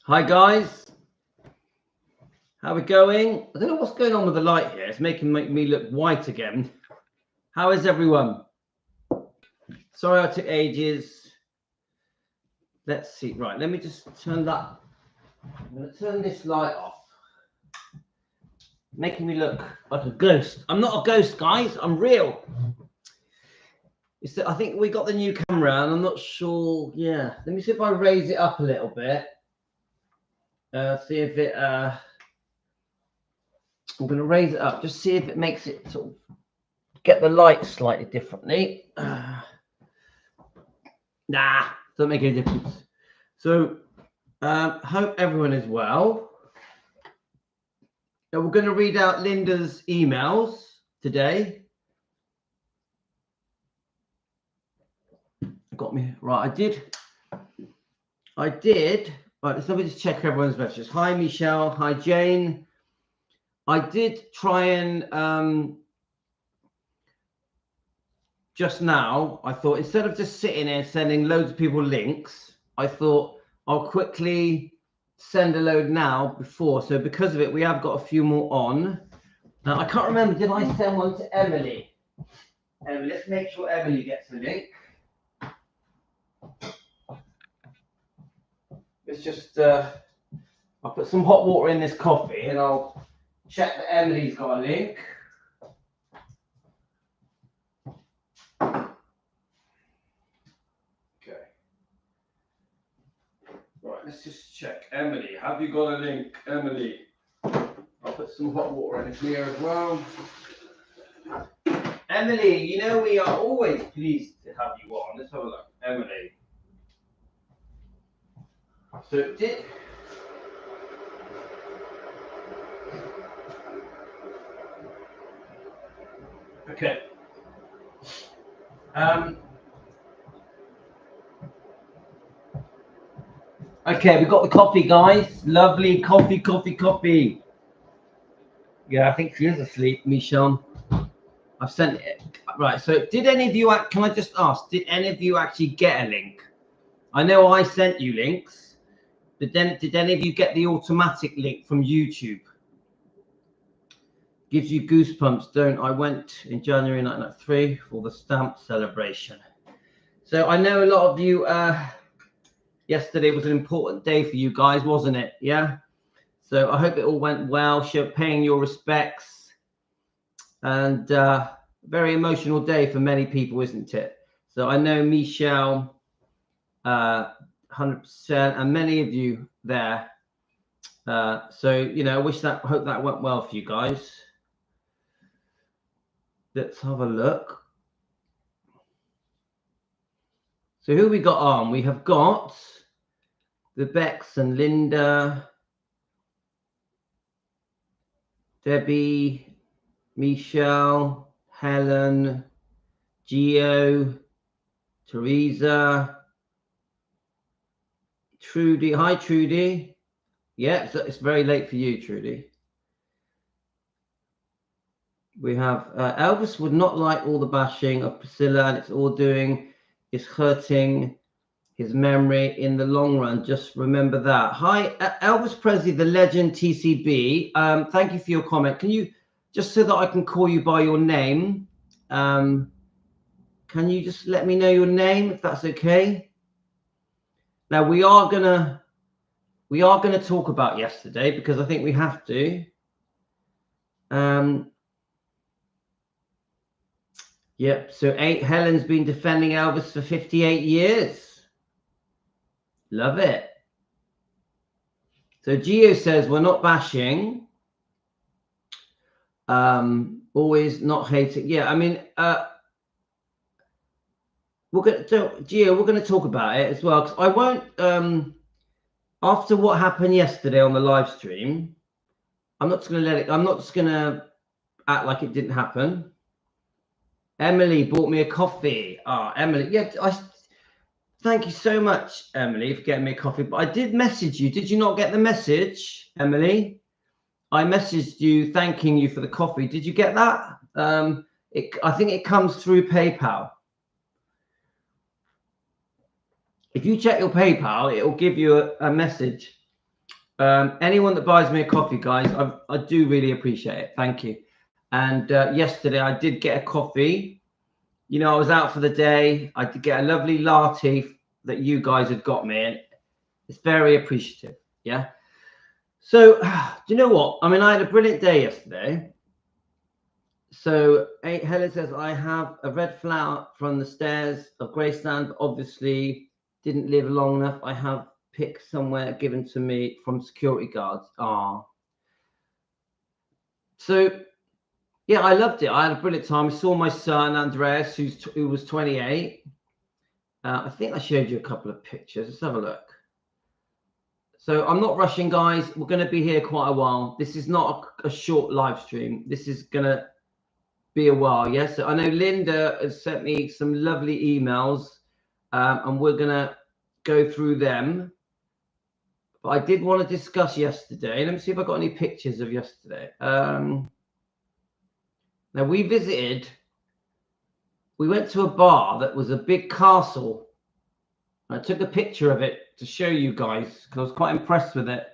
Hi guys, how we going? I don't know what's going on with the light here. It's make me look white again. How is everyone? Sorry I took ages. Let's see. Right, let me just turn that. I'm going to turn this light off. Making me look like a ghost. I'm not a ghost, guys. I'm real. It's that I think we got the new camera, and I'm not sure. Yeah, let me see if I raise it up a little bit. See if it. I'm going to raise it up. Just see if it makes it sort of get the light slightly differently. Nah, doesn't make any difference. So, hope everyone is well. We're going to read out Linda's emails today. Got me right. I did. Right, let me just check everyone's messages. Hi, Michelle. Hi, Jane. I did try and just now. I thought instead of just sitting here sending loads of people links, I thought I'll quickly send a load now before. So because of it, we have got a few more on. I can't remember. Did I send one to Emily? Emily, let's make sure Emily gets the link. It's just I'll put some hot water in this coffee and I'll check that Emily's got a link. Okay. Right, let's just check. Emily, have you got a link? Emily. I'll put some hot water in here as well. Emily, you know we are always pleased to have you on. Let's have a look. Emily. So did okay. Okay, we've got the coffee, guys. Lovely coffee. Yeah, I think she is asleep, Michelle. I've sent it. Right, so did any of you, can I just ask, did any of you actually get a link? I know I sent you links, but then did any of you get the automatic link from YouTube? Gives you goosebumps, don't I? Went in January 1993 for the stamp celebration. So I know a lot of you, yesterday was an important day for you guys, wasn't it? Yeah. So I hope it all went well, paying your respects. And very emotional day for many people, isn't it? So I know Michelle, 100%, and many of you there. So, you know, I hope that went well for you guys. Let's have a look. So who we got on? We have got the Bex and Linda, Debbie, Michelle, Helen, Gio, Teresa, Trudy. Hi, Trudy. Yeah, it's very late for you, Trudy. We have Elvis would not like all the bashing of Priscilla, and it's all doing is hurting his memory in the long run. Just remember that. Hi, Elvis Presley, the legend TCB. Thank you for your comment. Can you, just so that I can call you by your name, can you just let me know your name, if that's okay? Now we are gonna talk about yesterday because I think we have to. Yep. So Helen's been defending Elvis for 58 years. Love it. So Gio says we're not bashing. Always not hating. Yeah, I mean, we're gonna talk about it as well, because I won't. After what happened yesterday on the live stream, I'm not just gonna act like it didn't happen. Emily bought me a coffee. Emily, yeah, thank you so much, Emily, for getting me a coffee. But I did message you. Did you not get the message, Emily? I messaged you thanking you for the coffee. Did you get that? I think it comes through PayPal. If you check your PayPal, it will give you a message. Anyone that buys me a coffee, guys, I do really appreciate it. Thank you. And yesterday I did get a coffee. You know, I was out for the day. I did get a lovely latte that you guys had got me, and it's very appreciative. Yeah. So, do you know what? I mean, I had a brilliant day yesterday. So, Helen says, I have a red flower from the stairs of Graceland, but obviously didn't live long enough. I have picked somewhere given to me from security guards. So, yeah, I loved it. I had a brilliant time. I saw my son, Andreas, who was 28. I think I showed you a couple of pictures. Let's have a look. So I'm not rushing, guys. We're going to be here quite a while. This is not a short live stream. This is going to be a while. Yes. So I know Linda has sent me some lovely emails, and we're going to go through them. But I did want to discuss yesterday. Let me see if I got any pictures of yesterday. Now we went to a bar that was a big castle. I took a picture of it to show you guys because I was quite impressed with it.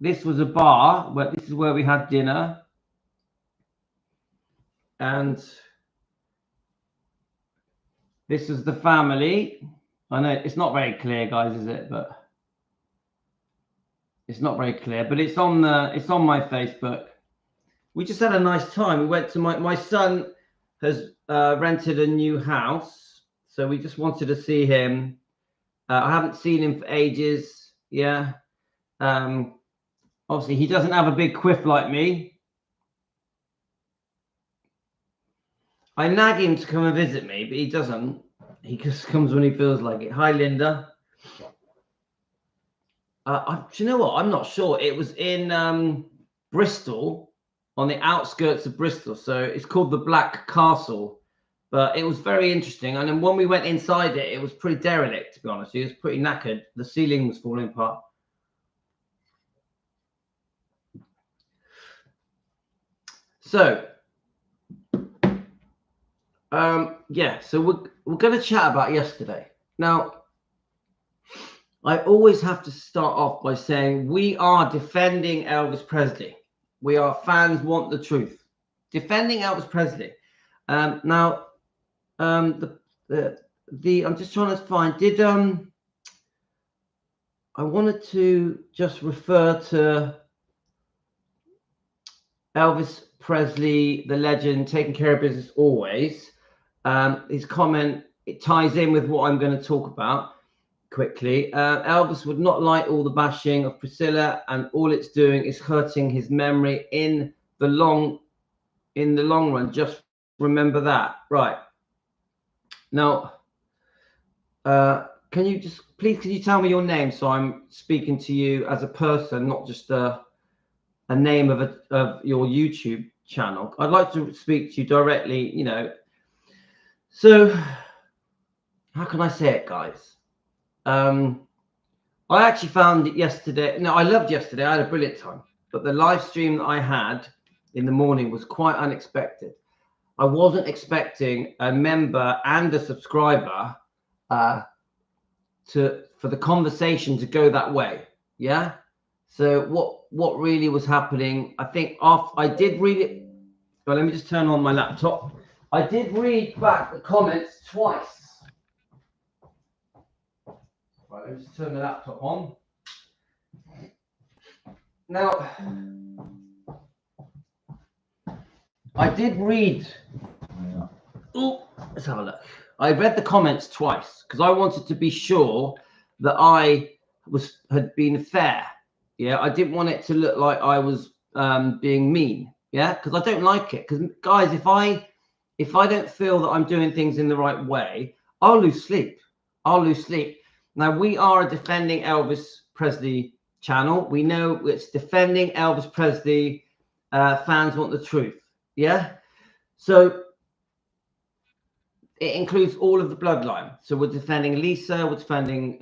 This was a bar where this is where we had dinner. And this is the family. I know it's not very clear, guys, is it? But it's not very clear, but it's on my Facebook. We just had a nice time. We went to my son has rented a new house. So we just wanted to see him. I haven't seen him for ages. Yeah. Obviously, he doesn't have a big quiff like me. I nag him to come and visit me, but he doesn't. He just comes when he feels like it. Hi, Linda. Do you know what? I'm not sure. It was in Bristol, on the outskirts of Bristol. So it's called the Black Castle. But it was very interesting. And then when we went inside it, it was pretty derelict, to be honest. It was pretty knackered. The ceiling was falling apart. So, yeah. So we're going to chat about yesterday. Now, I always have to start off by saying we are defending Elvis Presley. We are fans want the truth. Defending Elvis Presley. Now, I'm just trying to find. I wanted to just refer to Elvis Presley, the legend, taking care of business always. His comment, it ties in with what I'm going to talk about quickly. Elvis would not like all the bashing of Priscilla, and all it's doing is hurting his memory in the long run. Just remember that, right? Now, can you tell me your name so I'm speaking to you as a person, not just a name of your YouTube channel? I'd like to speak to you directly, you know. So, how can I say it, guys? I actually found it yesterday. No, I loved yesterday. I had a brilliant time. But the live stream that I had in the morning was quite unexpected. I wasn't expecting a member and a subscriber for the conversation to go that way. Yeah. So what really was happening? I think I did read it. Well, let me just turn on my laptop. I did read back the comments twice. Right, let me just turn the laptop on. Now, I did read. Oh, let's have a look. I read the comments twice because I wanted to be sure that I had been fair. Yeah, I didn't want it to look like I was being mean. Yeah, because I don't like it. Because guys, if I don't feel that I'm doing things in the right way, I'll lose sleep. Now, we are a defending Elvis Presley channel. We know it's defending Elvis Presley. Fans want the truth. Yeah. So it includes all of the bloodline. So we're defending Lisa, we're defending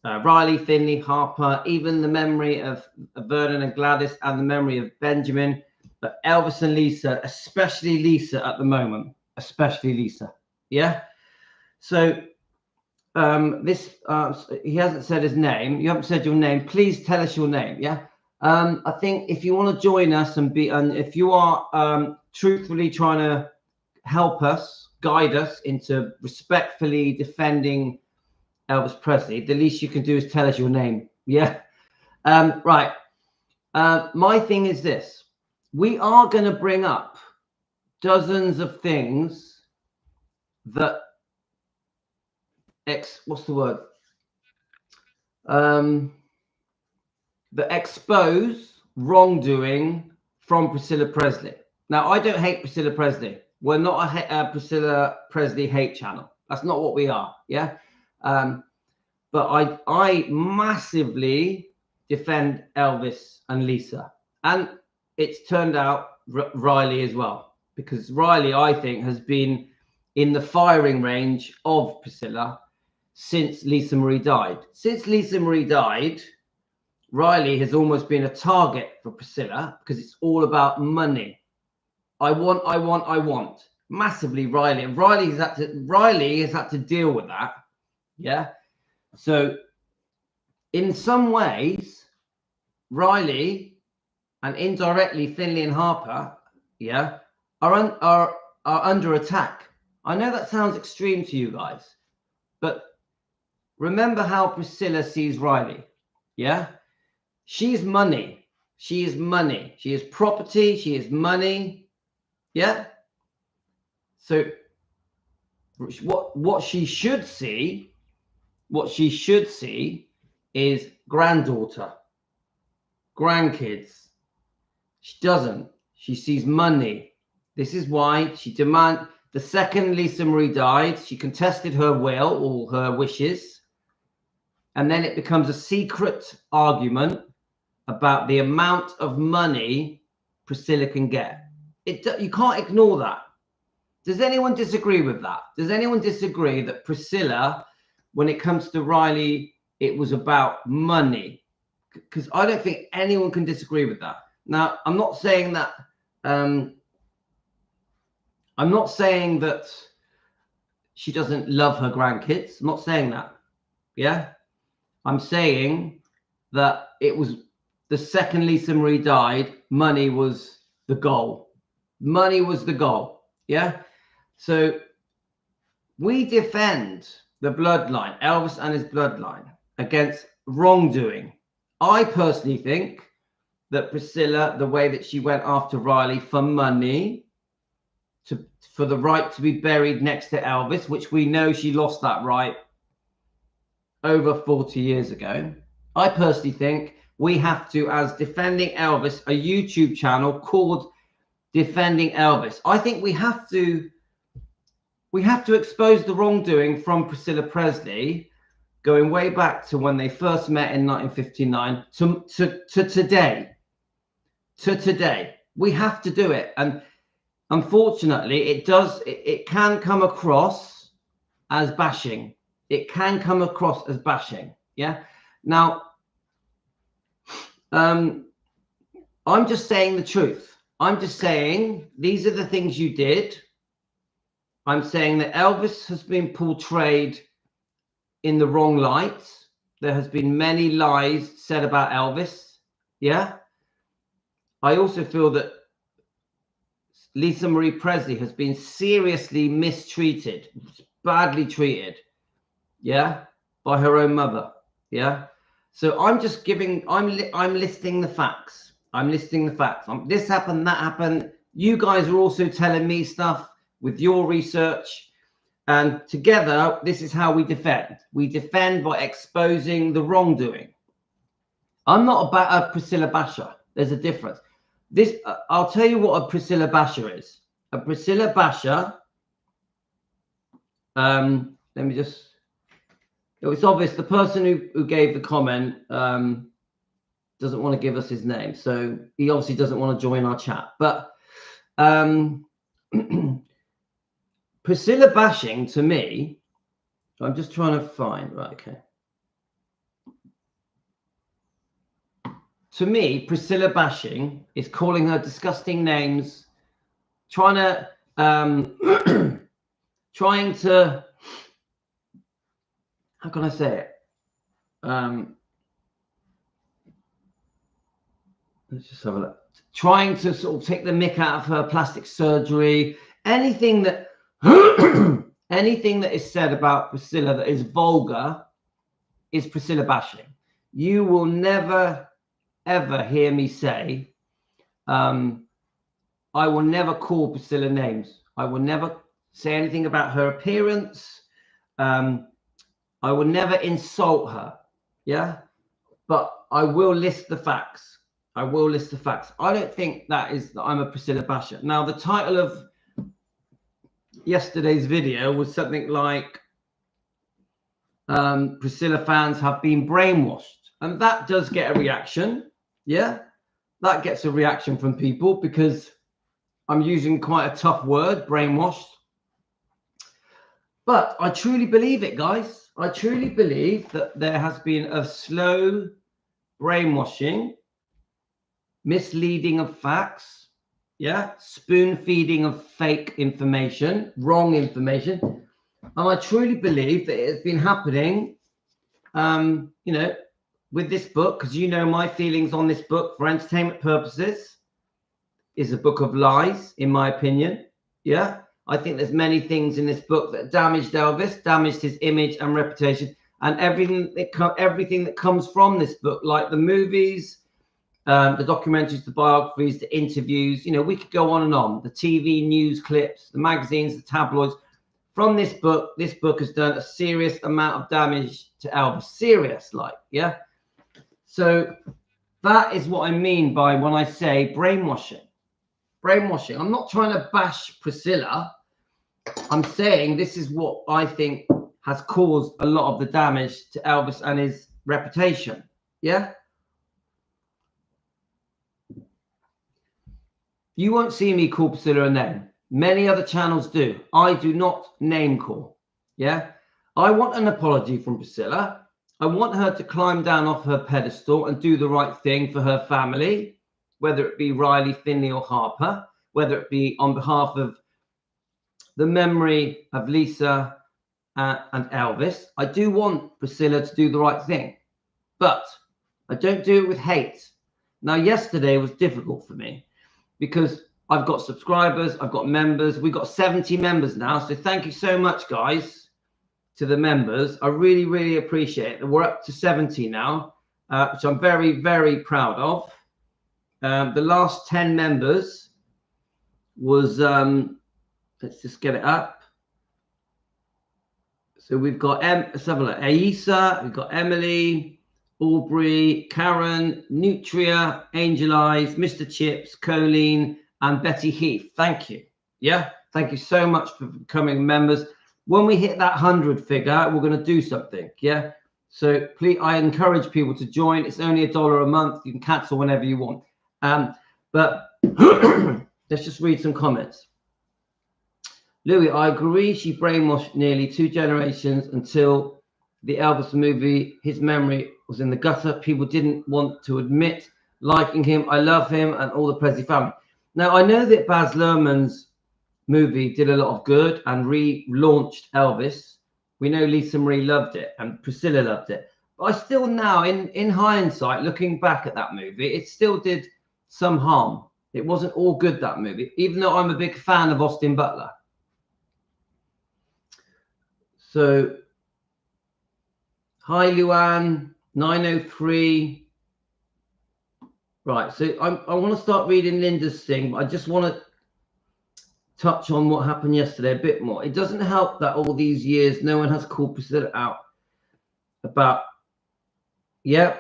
Riley, Finley, Harper, even the memory of Vernon and Gladys, and the memory of Benjamin. But Elvis and Lisa, especially Lisa at the moment, especially Lisa. Yeah. So he hasn't said his name. You haven't said your name. Please tell us your name. Yeah. I think if you want to join us and if you are truthfully trying to help us, guide us into respectfully defending Elvis Presley, the least you can do is tell us your name. Yeah. Right. My thing is this: we are going to bring up dozens of things that what's the word? That expose wrongdoing from Priscilla Presley. Now, I don't hate Priscilla Presley. We're not a Priscilla Presley hate channel. That's not what we are. Yeah. But I massively defend Elvis and Lisa, and it's turned out Riley as well, because Riley, I think, has been in the firing range of Priscilla since Lisa Marie died. Since Lisa Marie died, Riley has almost been a target for Priscilla because it's all about money. I want massively. Riley has had to deal with that. Yeah. So in some ways, Riley and indirectly Finlay and Harper, yeah, are under attack. I know that sounds extreme to you guys, but remember how Priscilla sees Riley. Yeah. She's money. She is money. She is property. She is money. Yeah. So what she should see is granddaughter, grandkids. She doesn't. She sees money. This is why she demand. The second Lisa Marie died, she contested her will, all her wishes, and then it becomes a secret argument about the amount of money Priscilla can get. You can't ignore that. Does anyone disagree with that? Does anyone disagree that Priscilla, when it comes to Riley, it was about money? Because I don't think anyone can disagree with that. Now, I'm not saying that she doesn't love her grandkids. I'm not saying that. Yeah. I'm saying that it was the second Lisa Marie died, money was the goal. Money was the goal. Yeah. So we defend the bloodline, Elvis and his bloodline, against wrongdoing. I personally think that Priscilla, the way that she went after Riley for money, for the right to be buried next to Elvis, which we know she lost that right over 40 years ago. I personally think we have to, as Defending Elvis, a YouTube channel called Defending Elvis, I think we have to expose the wrongdoing from Priscilla Presley, going way back to when they first met in 1959 to today. To today, we have to do it. And unfortunately, it can come across as bashing. It can come across as bashing. Yeah. Now, I'm just saying the truth. I'm just saying these are the things you did. I'm saying that Elvis has been portrayed in the wrong light. There has been many lies said about Elvis. Yeah. I also feel that Lisa Marie Presley has been seriously mistreated, badly treated. Yeah. By her own mother. Yeah. So I'm just I'm listing the facts. I'm listing the facts. This happened, that happened. You guys are also telling me stuff with your research. And together, this is how we defend. We defend by exposing the wrongdoing. I'm not a Priscilla basher. There's a difference. I'll tell you what a Priscilla basher is. A Priscilla basher, let me just... It's obvious the person who gave the comment doesn't want to give us his name. So he obviously doesn't want to join our chat. But Priscilla bashing, to me, I'm just trying to find, right, okay. To me, Priscilla bashing is calling her disgusting names, trying to how can I say it? Let's just have a look. Trying to sort of take the mick out of her plastic surgery, anything that anything that is said about Priscilla that is vulgar is Priscilla bashing. You will never ever hear me say, I will never call Priscilla names. I will never say anything about her appearance. I will never insult her. Yeah, but I will list the facts. I will list the facts. I don't think that I'm a Priscilla basher. Now, the title of yesterday's video was something like Priscilla fans have been brainwashed. And that does get a reaction. Yeah, that gets a reaction from people because I'm using quite a tough word, brainwashed. But I truly believe it, guys. I truly believe that there has been a slow brainwashing, misleading of facts, yeah, spoon feeding of fake information, wrong information. And I truly believe that it's been happening, you know, with this book, because you know my feelings on this book for entertainment purposes is a book of lies, in my opinion. Yeah, I think there's many things in this book that damaged Elvis, damaged his image and reputation, and everything that comes from this book, like the movies, the documentaries, the biographies, the interviews, you know, we could go on and on. The TV news clips, the magazines, the tabloids. From this book has done a serious amount of damage to Elvis. Serious, like, yeah. So that is what I mean by when I say brainwashing. Brainwashing. I'm not trying to bash Priscilla. I'm saying this is what I think has caused a lot of the damage to Elvis and his reputation. Yeah. You won't see me call Priscilla a name. Many other channels do. I do not name call. Yeah. I want an apology from Priscilla. I want her to climb down off her pedestal and do the right thing for her family, whether it be Riley, Finley, or Harper, whether it be on behalf of the memory of Lisa and Elvis. I do want Priscilla to do the right thing, but I don't do it with hate. Now, yesterday was difficult for me because I've got subscribers, I've got members. We've got 70 members now. So thank you so much, guys, to the members. I really, really appreciate it. We're up to 70 now, which I'm very, very proud of. The last 10 members was, let's just get it up. So we've got Aisa, we've got Emily, Aubrey, Karen, Nutria, Angel Eyes, Mr. Chips, Colleen, and Betty Heath. Thank you. Yeah, thank you so much for becoming members. When we hit that 100 figure, we're going to do something. Yeah. So please, I encourage people to join. It's only $1 a month. You can cancel whenever you want. But let's just read some comments. Louis, I agree. She brainwashed nearly 2 generations until the Elvis movie. His memory was in the gutter. People didn't want to admit liking him. I love him and all the Presley family. Now, I know that Baz Luhrmann's movie did a lot of good and relaunched Elvis. We know Lisa Marie loved it and Priscilla loved it. But I still now, in hindsight, looking back at that movie, it still did some harm. It wasn't all good, that movie, even though I'm a big fan of Austin Butler. So, hi, Luann, 903. Right, so I want to start reading Linda's thing, but I just want to touch on what happened yesterday a bit more. It doesn't help that all these years no one has called Priscilla out about. Yeah,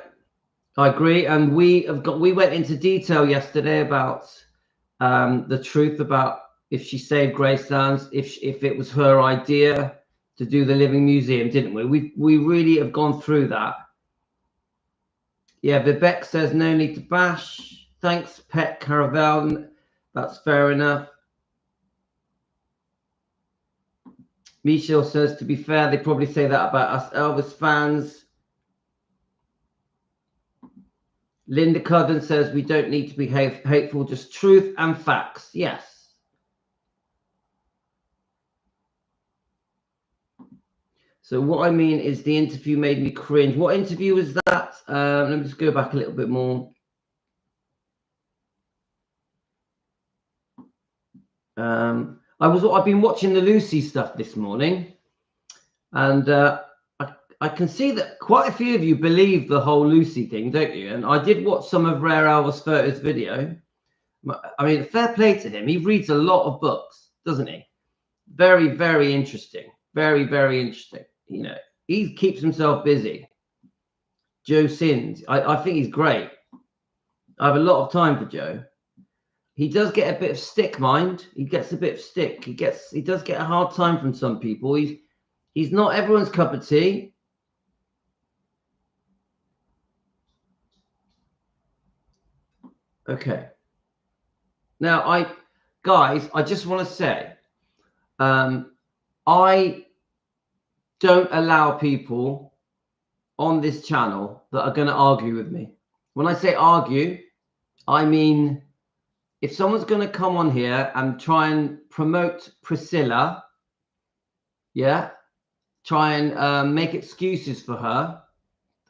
I agree, and we went into detail yesterday about the truth about if she saved Gracelands, if it was her idea to do the Living Museum, didn't we? We really have gone through that. Yeah, Vivek says no need to bash. Thanks, Pet Caravel. That's fair enough. Michelle says, to be fair, they probably say that about us Elvis fans. Linda Cudden says we don't need to be hateful, just truth and facts. Yes. So what I mean is the interview made me cringe. What interview was that? Let me just go back a little bit more. I've been watching the Lucy stuff this morning, and I can see that quite a few of you believe the whole Lucy thing, don't you? And I did watch some of Rare Elvis Furter's video. I mean, fair play to him. He reads a lot of books, doesn't he? Very, very interesting. Very, very interesting. You know, he keeps himself busy. Joe Sins, I think he's great. I have a lot of time for Joe. He does get a bit of stick, mind. He gets a bit of stick. He does get a hard time from some people. He's not everyone's cup of tea. Okay. Now, I just want to say, I don't allow people on this channel that are going to argue with me. When I say argue, I mean, if someone's going to come on here and try and promote Priscilla, yeah, try and make excuses for her,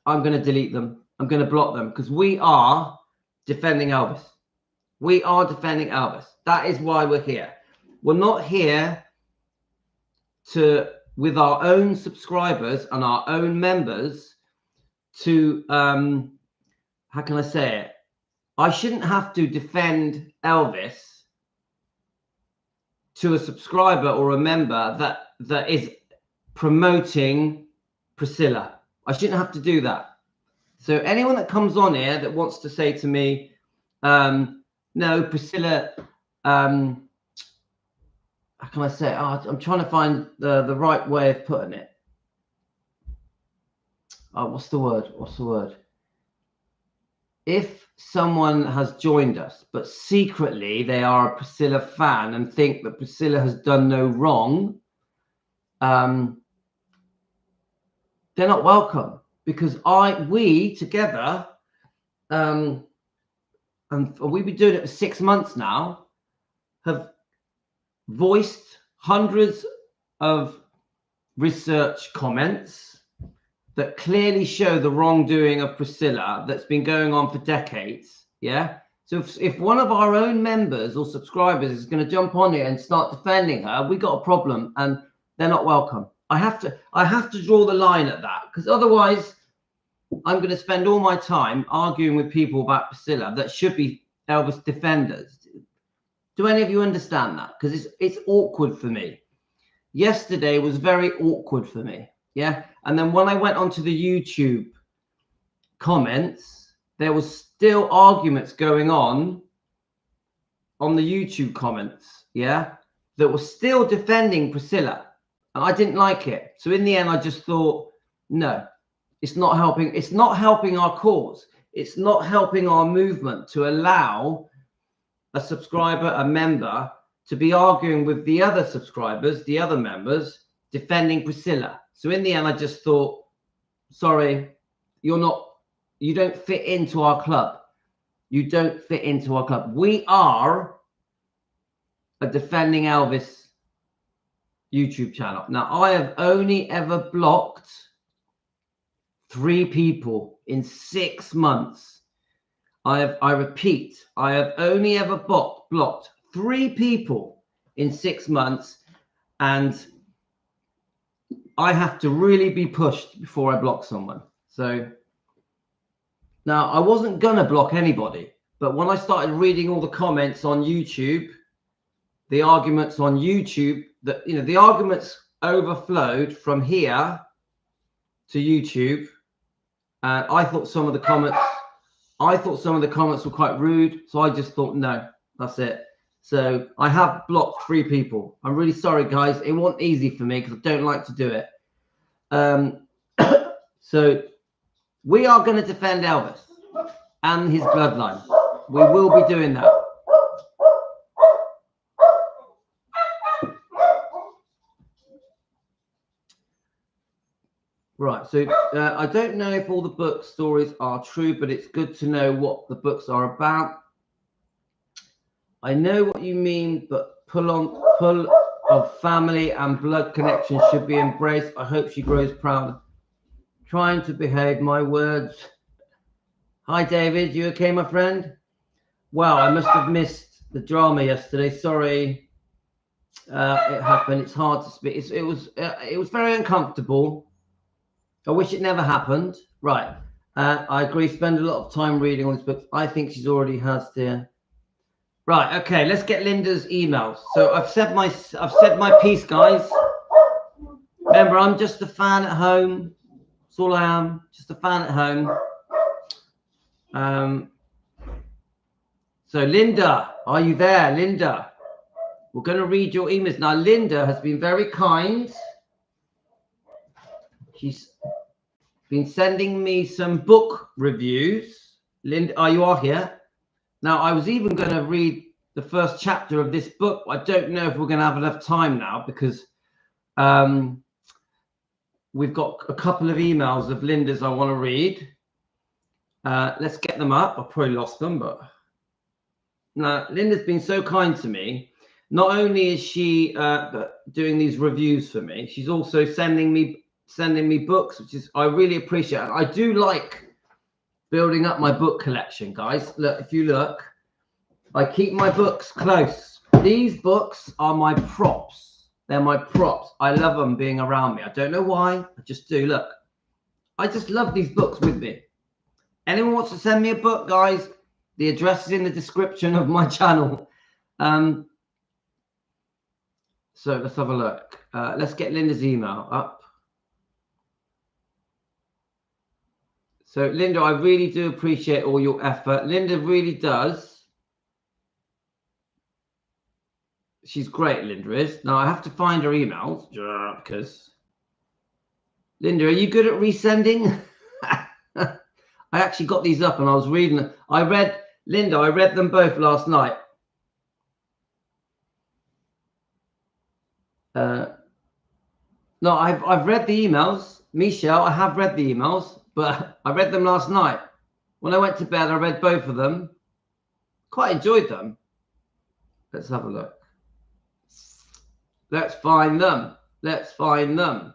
I'm going to delete them. I'm going to block them, because we are defending Elvis. We are defending Elvis. That is why we're here. We're not here with our own subscribers and our own members to, how can I say it? I shouldn't have to defend Elvis to a subscriber or a member that is promoting Priscilla. I shouldn't have to do that. So anyone that comes on here that wants to say to me, no, Priscilla, how can I say it? Oh, I'm trying to find the right way of putting it. Oh, what's the word? What's the word? If someone has joined us, but secretly they are a Priscilla fan and think that Priscilla has done no wrong, they're not welcome, because we together, and we've been doing it for 6 months now, have voiced hundreds of research comments that clearly show the wrongdoing of Priscilla that's been going on for decades. Yeah. So if one of our own members or subscribers is going to jump on here and start defending her, we got a problem, and they're not welcome. I have to draw the line at that, because otherwise I'm going to spend all my time arguing with people about Priscilla that should be Elvis defenders. Do any of you understand that? Because it's awkward for me. Yesterday was very awkward for me. Yeah. And then when I went onto the YouTube comments, there was still arguments going on the YouTube comments. Yeah. That were still defending Priscilla. And I didn't like it. So in the end, I just thought, no, it's not helping. It's not helping our cause. It's not helping our movement to allow a subscriber, a member, to be arguing with the other subscribers, the other members, defending Priscilla. So in the end, I just thought, sorry, you don't fit into our club. You don't fit into our club. We are a Defending Elvis YouTube channel. Now, I have only ever blocked 3 people in 6 months. I repeat, I have only ever blocked 3 people in 6 months, and I have to really be pushed before I block someone. So now I wasn't gonna block anybody, but when I started reading all the comments on YouTube, the arguments on YouTube, the arguments overflowed from here to YouTube, and I thought some of the comments were quite rude, so I just thought, no, that's it. So I have blocked 3 people. I'm really sorry, guys. It wasn't easy for me because I don't like to do it. So we are going to defend Elvis and his bloodline. We will be doing that. Right. So I don't know if all the book stories are true, but it's good to know what the books are about. I know what you mean, but pull on. Oh, of family and blood connection should be embraced. I hope she grows proud. Trying to behave, my words. Hi, David. You okay, my friend? Wow, I must have missed the drama yesterday. Sorry, it happened. It's hard to speak. It was very uncomfortable. I wish it never happened. Right. I agree. Spend a lot of time reading all these books. I think she's already has there. Right. Okay. Let's get Linda's emails. So I've said my piece, guys. Remember, I'm just a fan at home. That's all I am. Just a fan at home. So Linda, are you there, Linda? We're going to read your emails now. Linda has been very kind. She's been sending me some book reviews. Linda, you are here. Now, I was even going to read the first chapter of this book. I don't know if we're going to have enough time now because we've got a couple of emails of Linda's I want to read. Let's get them up. I probably lost them, but now Linda's been so kind to me. Not only is she doing these reviews for me, she's also sending me books, which is I really appreciate. I do like building up my book collection, guys. Look, if you look, I keep my books close. These books are my props. They're my props. I love them being around me. I don't know why. I just do. Look, I just love these books with me. Anyone wants to send me a book, guys? The address is in the description of my channel. So let's have a look. Let's get Linda's email up. So Linda, I really do appreciate all your effort. Linda really does. She's great, Linda is. Now I have to find her emails because Linda, are you good at resending? I actually got these up and I was reading them. I read them both last night. No, I've read the emails, Michelle. I have read the emails, but I read them last night. When I went to bed, I read both of them. Quite enjoyed them. Let's have a look. Let's find them. Let's find them.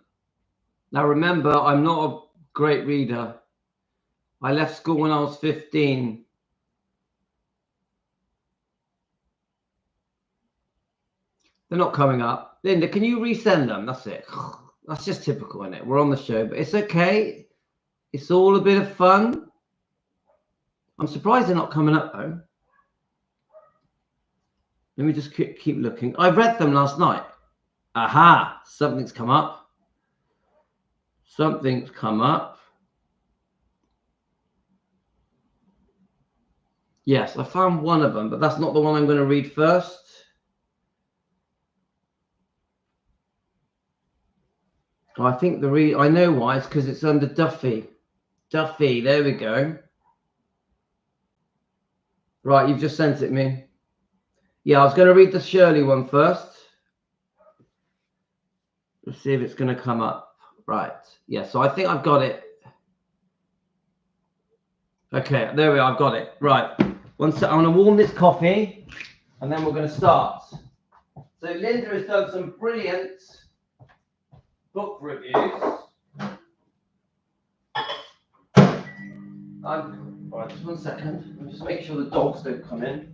Now remember, I'm not a great reader. I left school when I was 15. They're not coming up. Linda, can you resend them? That's it. That's just typical, isn't it? We're on the show, but it's okay. It's all a bit of fun. I'm surprised they're not coming up, though. Let me just keep looking. I read them last night. Aha! Something's come up. Something's come up. Yes, I found one of them, but that's not the one I'm going to read first. Oh, I think I know why. It's because it's under Duffy. Duffy, there we go. Right, you've just sent it me. Yeah, I was going to read the Shirley one first. Let's see if it's going to come up. Right. Yeah, so I think I've got it. Okay, there we are. I've got it. Right. One sec. I'm going to warm this coffee, and then we're going to start. So Linda has done some brilliant book reviews. All right, just 1 second. I'll just make sure the dogs don't come in.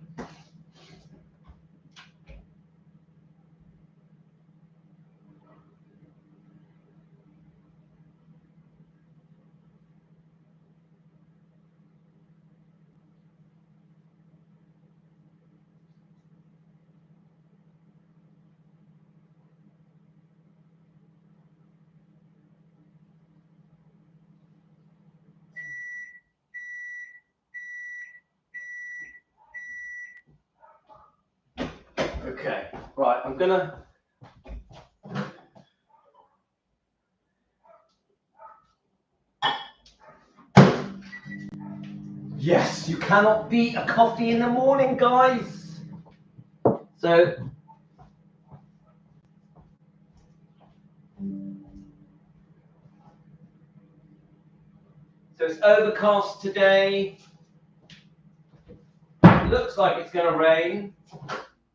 Okay, right, I'm gonna. Yes, you cannot beat a coffee in the morning, guys. So it's overcast today. It looks like it's going to rain.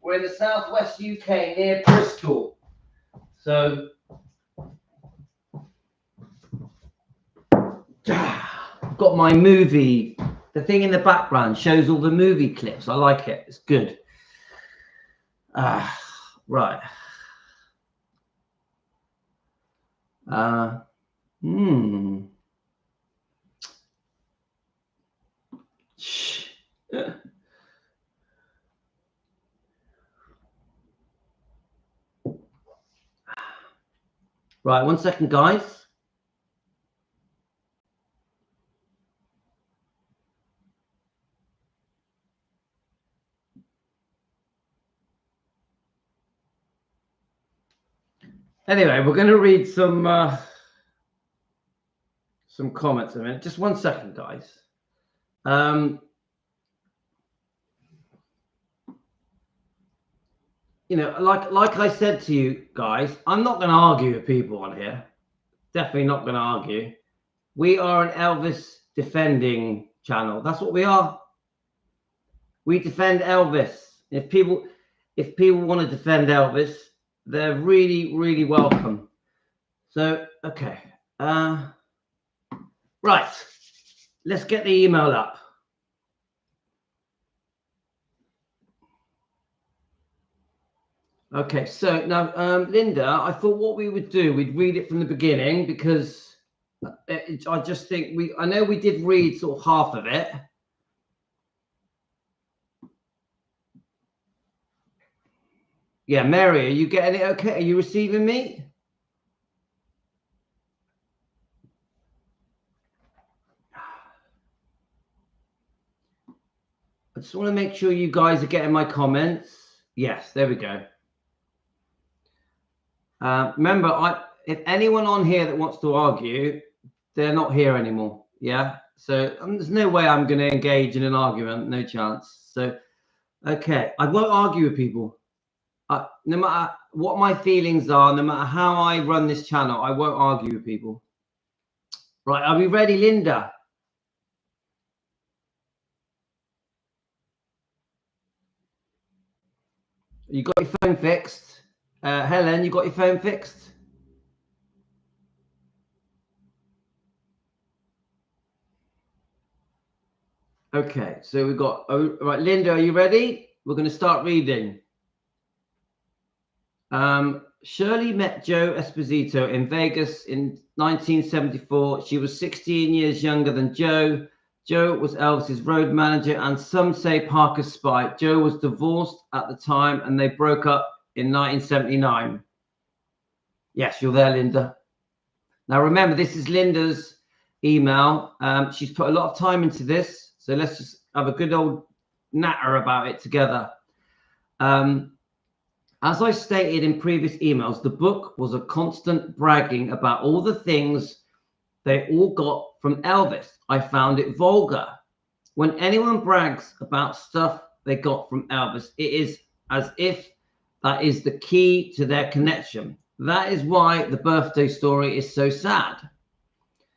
We're in the southwest UK near Bristol. So I've got my movie. The thing in the background shows all the movie clips. I like it. It's good. Right. Right, 1 second, guys. Anyway, we're going to read some comments in a minute. Just 1 second, guys. You know, like I said to you guys, I'm not going to argue with people on here. Definitely not going to argue. We are an Elvis defending channel. That's what we are. We defend Elvis. If people want to defend Elvis, they're really, really welcome. So, okay. Right. Let's get the email up. Okay, so now, Linda, I thought what we would do, we'd read it from the beginning because I just think I know we did read sort of half of it. Yeah, Mary, are you getting it okay? Are you receiving me? I just want to make sure you guys are getting my comments. Yes, there we go. Remember, if anyone on here that wants to argue, they're not here anymore. Yeah, so there's no way I'm going to engage in an argument. No chance. So, okay, I won't argue with people. No matter what my feelings are, no matter how I run this channel, I won't argue with people. Right, are we ready, Linda? You got your phone fixed? Helen, you got your phone fixed? Okay, so we've got, right, Linda, are you ready? We're going to start reading. Shirley met Joe Esposito in Vegas in 1974. She was 16 years younger than Joe. Joe was Elvis's road manager and some say Parker's spy. Joe was divorced at the time and they broke up in 1979. Yes, you're there, Linda. Now, remember, this is Linda's email. She's put a lot of time into this. So let's just have a good old natter about it together. As I stated in previous emails, the book was a constant bragging about all the things they all got from Elvis. I found it vulgar. When anyone brags about stuff they got from Elvis, it is as if that is the key to their connection. That is why the birthday story is so sad.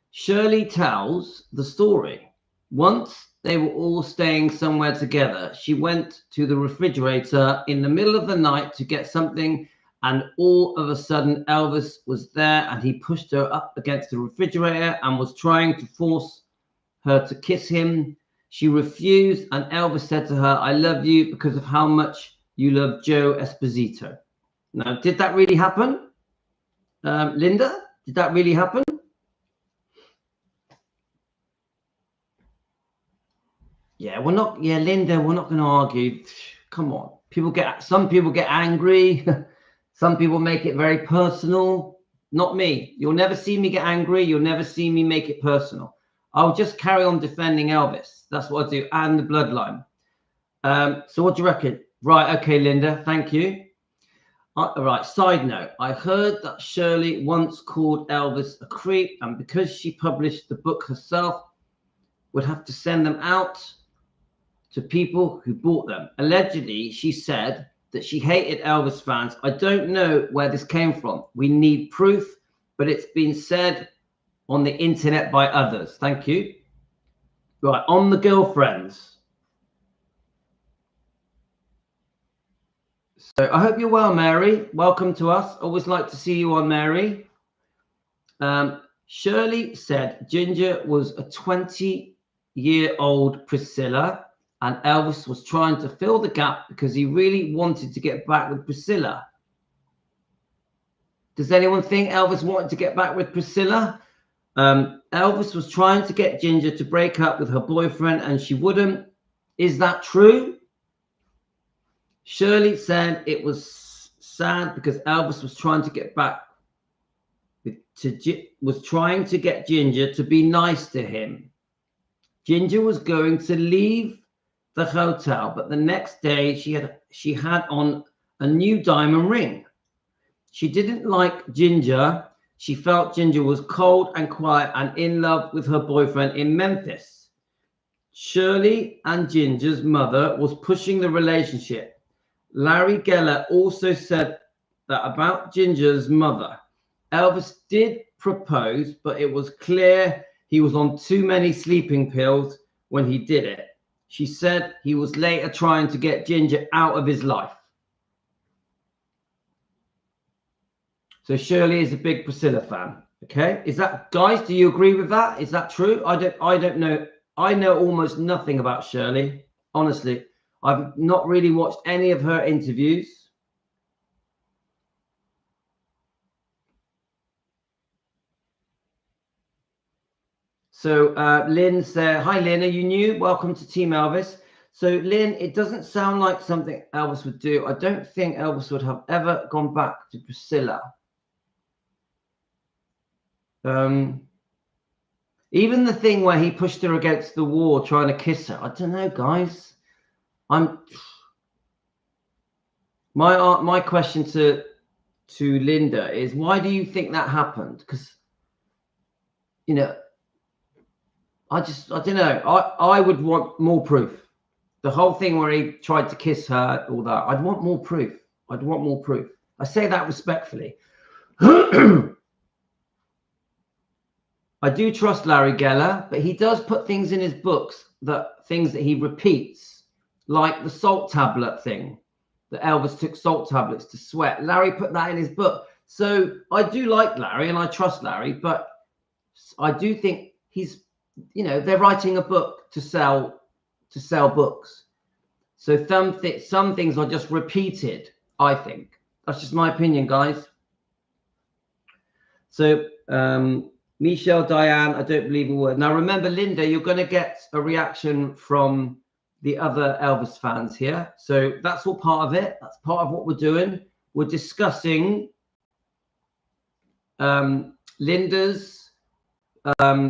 Shirley tells the story. Once they were all staying somewhere together. She went to the refrigerator in the middle of the night to get something, and all of a sudden Elvis was there and he pushed her up against the refrigerator and was trying to force her to kiss him. She refused, and Elvis said to her, "I love you because of how much you love Joe Esposito." Now, did that really happen? Linda, did that really happen? Yeah, we're not. Yeah, Linda, we're not going to argue. Come on, some people get angry. Some people make it very personal. Not me. You'll never see me get angry. You'll never see me make it personal. I'll just carry on defending Elvis. That's what I do, and the bloodline. So what do you reckon? Right. Okay, Linda. Thank you. All right. Side note: I heard that Shirley once called Elvis a creep, and because she published the book herself, would have to send them out to people who bought them. Allegedly, she said that she hated Elvis fans. I don't know where this came from. We need proof, but it's been said on the internet by others. Thank you. Right, on the girlfriends. So I hope you're well, Mary. Welcome to us. Always like to see you on, Mary. Shirley said Ginger was a 20-year-old Priscilla, and Elvis was trying to fill the gap because he really wanted to get back with Priscilla. Does anyone think Elvis wanted to get back with Priscilla? Elvis was trying to get Ginger to break up with her boyfriend, and she wouldn't. Is that true? Shirley said it was sad because Elvis was trying to get back was trying to get Ginger to be nice to him. Ginger was going to leave the hotel, but the next day she had on a new diamond ring. She didn't like Ginger. She felt Ginger was cold and quiet and in love with her boyfriend in Memphis. Shirley and Ginger's mother was pushing the relationship. Larry Geller also said that about Ginger's mother. Elvis did propose, but it was clear he was on too many sleeping pills when he did it. She said he was later trying to get Ginger out of his life. So Shirley is a big Priscilla fan. Okay, is that, guys? Do you agree with that? Is that true? I don't know. I know almost nothing about Shirley. Honestly, I've not really watched any of her interviews. So Lynn said, hi, Lynn, are you new? Welcome to Team Elvis. So Lynn, it doesn't sound like something Elvis would do. I don't think Elvis would have ever gone back to Priscilla. Even the thing where he pushed her against the wall trying to kiss her. I don't know, guys. My question to Linda is, why do you think that happened? Because, you know, I don't know. I would want more proof. The whole thing where he tried to kiss her, all that. I'd want more proof. I'd want more proof. I say that respectfully. I do trust Larry Geller, but he does put things in his books, things that he repeats, like the salt tablet thing, that Elvis took salt tablets to sweat. Larry put that in his book. So I do like Larry and I trust Larry, but I do think he's, you know, they're writing a book to sell books. So some things are just repeated, I think. That's just my opinion, guys. So Michelle, Diane, I don't believe a word. Now, remember, Linda, you're going to get a reaction from the other Elvis fans here. So that's all part of it. That's part of what we're doing. We're discussing Linda's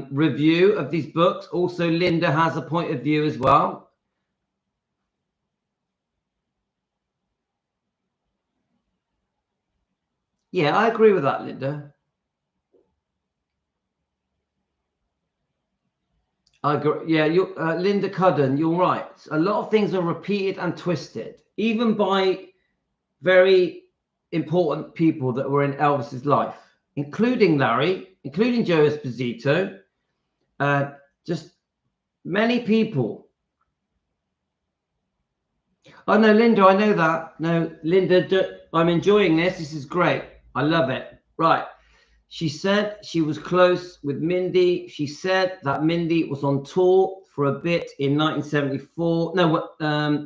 review of these books. Also, Linda has a point of view as well. Yeah, I agree with that, Linda. I agree. Yeah, Linda Cudden, you're right. A lot of things are repeated and twisted, even by very important people that were in Elvis's life, including Larry, including Joe Esposito, just many people. Oh, no, Linda, I know that. No, Linda, I'm enjoying this. This is great. I love it. Right. She said she was close with Mindy. She said that Mindy was on tour for a bit in 1974. No,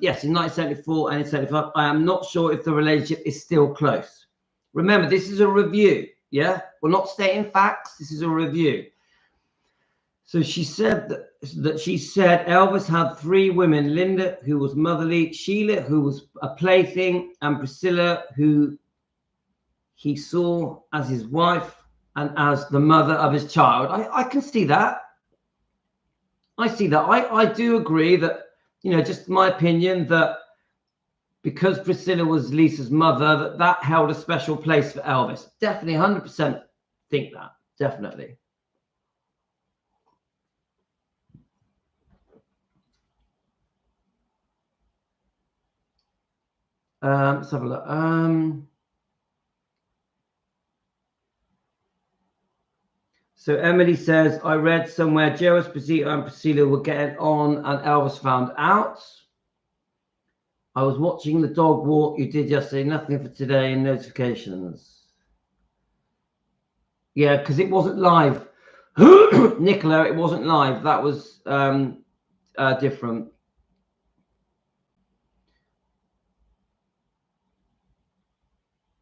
yes, in 1974 and in 75. I am not sure if the relationship is still close. Remember, this is a review. Yeah, we're not stating facts. This is a review. So she said that she said Elvis had 3 women: Linda, who was motherly; Sheila, who was a plaything; and Priscilla, who he saw as his wife and as the mother of his child. I can see that. I see that. I do agree that, you know, just my opinion, that because Priscilla was Lisa's mother, that held a special place for Elvis. Definitely, 100% think that. Definitely. Let's have a look. So Emily says, I read somewhere Joe Esposito and Priscilla were getting on and Elvis found out. I was watching the dog walk you did yesterday. Nothing for today and notifications. Yeah, because it wasn't live. Nicola, it wasn't live. That was different.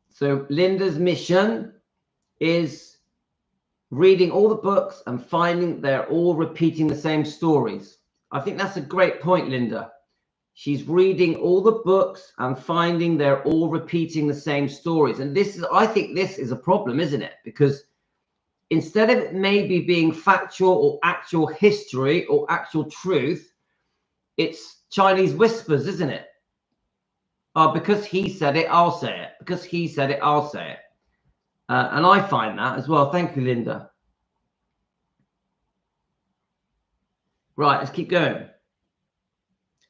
So Linda's mission is reading all the books and finding they're all repeating the same stories. I think that's a great point, Linda. She's reading all the books and finding they're all repeating the same stories. And this is, I think this is a problem, isn't it? Because instead of it maybe being factual or actual history or actual truth, it's Chinese whispers, isn't it? Oh, because he said it, I'll say it. Because he said it, I'll say it. And I find that as well. Thank you, Linda. Right, let's keep going.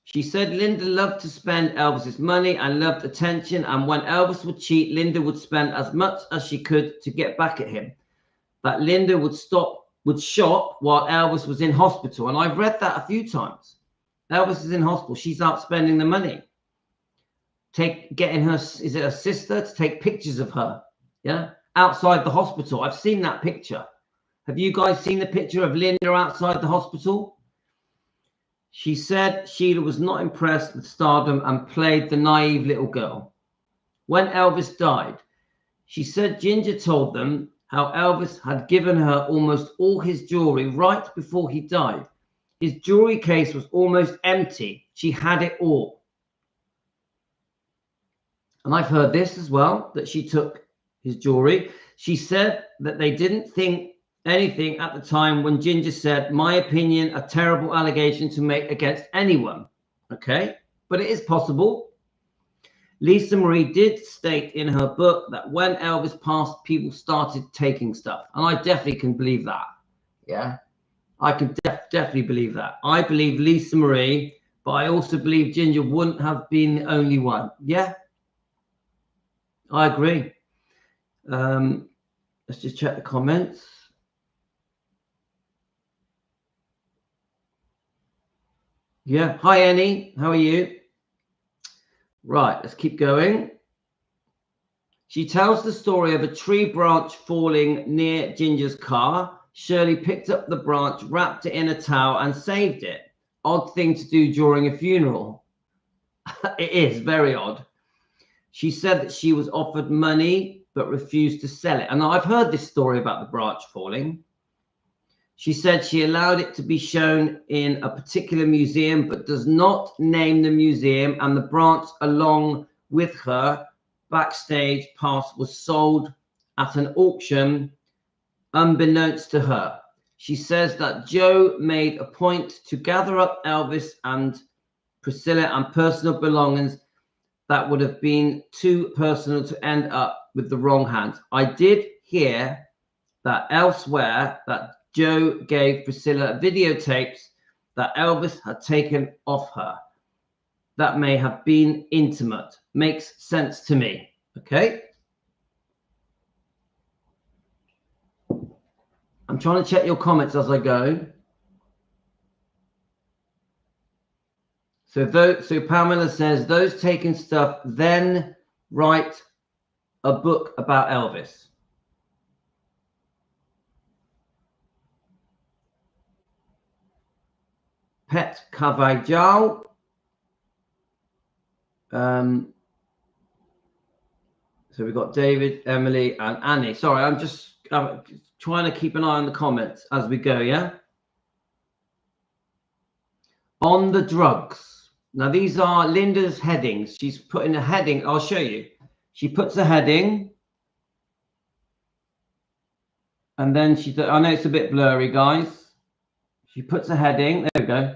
She said Linda loved to spend Elvis's money and loved attention. And when Elvis would cheat, Linda would spend as much as she could to get back at him. That Linda would shop while Elvis was in hospital. And I've read that a few times. Elvis is in hospital. She's out spending the money. Getting her, is it her sister, to take pictures of her, yeah, outside the hospital. I've seen that picture. Have you guys seen the picture of Linda outside the hospital? She said Sheila was not impressed with stardom and played the naive little girl. When Elvis died, she said Ginger told them how Elvis had given her almost all his jewelry right before he died. His jewelry case was almost empty. She had it all. And I've heard this as well, that she took his jewelry. She said that they didn't think anything at the time when Ginger said, my opinion, a terrible allegation to make against anyone. Okay, but it is possible. Lisa Marie did state in her book that when Elvis passed, people started taking stuff. And I definitely can believe that. Yeah, I can definitely believe that. I believe Lisa Marie, but I also believe Ginger wouldn't have been the only one. Yeah. I agree. Let's just check the comments. Yeah. Hi, Annie. How are you? Right. Let's keep going. She tells the story of a tree branch falling near Ginger's car. Shirley picked up the branch, wrapped it in a towel, and saved it. Odd thing to do during a funeral. It is very odd. She said that she was offered money but refused to sell it. And I've heard this story about the branch falling. She said she allowed it to be shown in a particular museum but does not name the museum, and the branch along with her backstage pass was sold at an auction unbeknownst to her. She says that Joe made a point to gather up Elvis and Priscilla and personal belongings that would have been too personal to end up with the wrong hands. I did hear that elsewhere that Joe gave Priscilla videotapes that Elvis had taken off her. That may have been intimate. Makes sense to me. Okay. I'm trying to check your comments as I go. So Pamela says, those taking stuff then write a book about Elvis. Pet Cavajal. So we've got David, Emily, and Annie. Sorry, I'm just trying to keep an eye on the comments as we go, yeah? On the drugs. Now, these are Linda's headings. She's putting a heading. I'll show you. She puts a heading. And then I know it's a bit blurry, guys. She puts a heading. There we go.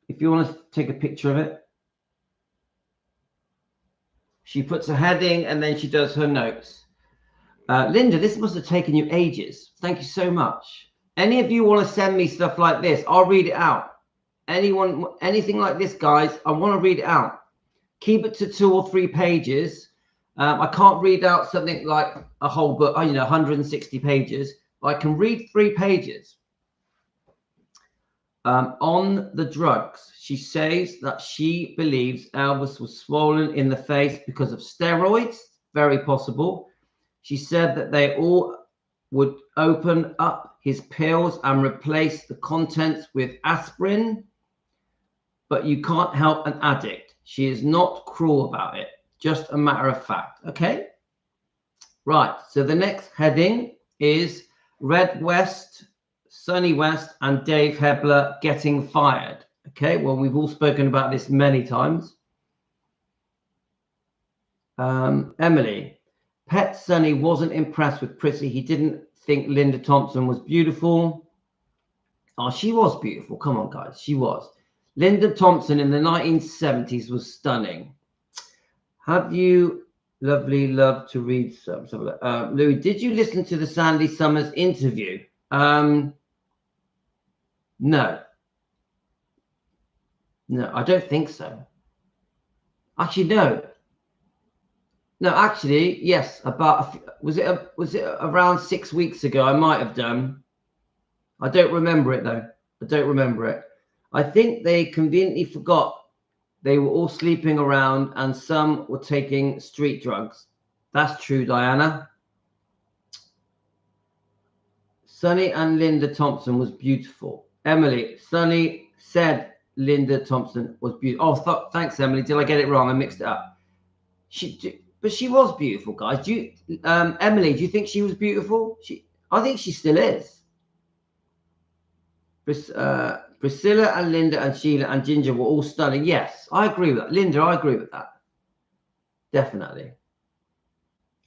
If you want to take a picture of it. She puts a heading and then she does her notes. Linda, this must have taken you ages. Thank you so much. Any of you want to send me stuff like this? I'll read it out. Anything like this, guys, I want to read it out. Keep it to 2 or 3 pages. I can't read out something like a whole book, 160 pages. But I can read 3 pages. On the drugs, she says that she believes Elvis was swollen in the face because of steroids. Very possible. She said that they all would open up his pills and replace the contents with aspirin. But you can't help an addict. She is not cruel about it. Just a matter of fact. Okay? Right. So the next heading is Red West, Sonny West, and Dave Hebler getting fired. Okay? Well, we've all spoken about this many times. Emily, Pet Sonny wasn't impressed with Prissy. He didn't think Linda Thompson was beautiful. Oh, she was beautiful. Come on, guys. She was. Linda Thompson in the 1970s was stunning. Have you, lovely, love to read some? Louis, did you listen to the Sandy Summers interview? No. No, I don't think so. Actually, no. No, actually, yes. Was it around 6 weeks ago? I might have done. I don't remember it though. I don't remember it. I think they conveniently forgot they were all sleeping around and some were taking street drugs. That's true, Diana. Sonny and Linda Thompson was beautiful. Emily, Sonny said Linda Thompson was beautiful. Oh, thanks, Emily. Did I get it wrong? I mixed it up. But she was beautiful, guys. Emily, do you think she was beautiful? I think she still is. Priscilla and Linda and Sheila and Ginger were all stunning. Yes, I agree with that. Linda, I agree with that. Definitely.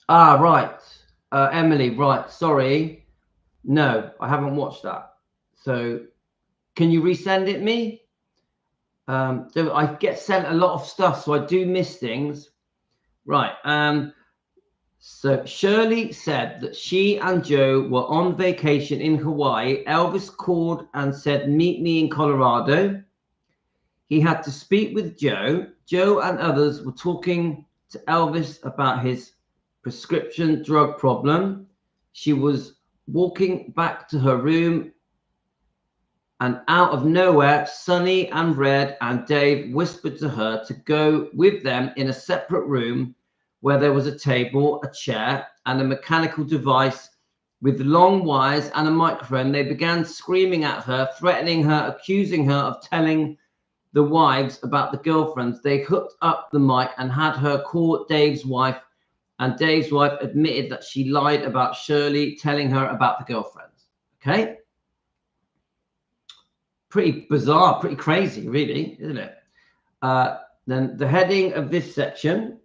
Ah, right. Emily, right. Sorry. No, I haven't watched that. So can you resend it me? So I get sent a lot of stuff, so I do miss things. Right. So Shirley said that she and Joe were on vacation in Hawaii. Elvis called and said, meet me in Colorado. He had to speak with Joe. Joe and others were talking to Elvis about his prescription drug problem. She was walking back to her room, and out of nowhere, Sonny and Red and Dave whispered to her to go with them in a separate room where there was a table, a chair, and a mechanical device with long wires and a microphone. They began screaming at her, threatening her, accusing her of telling the wives about the girlfriends. They hooked up the mic and had her call Dave's wife, and Dave's wife admitted that she lied about Shirley telling her about the girlfriends. Okay? Pretty bizarre, pretty crazy, really, isn't it? Then the heading of this section,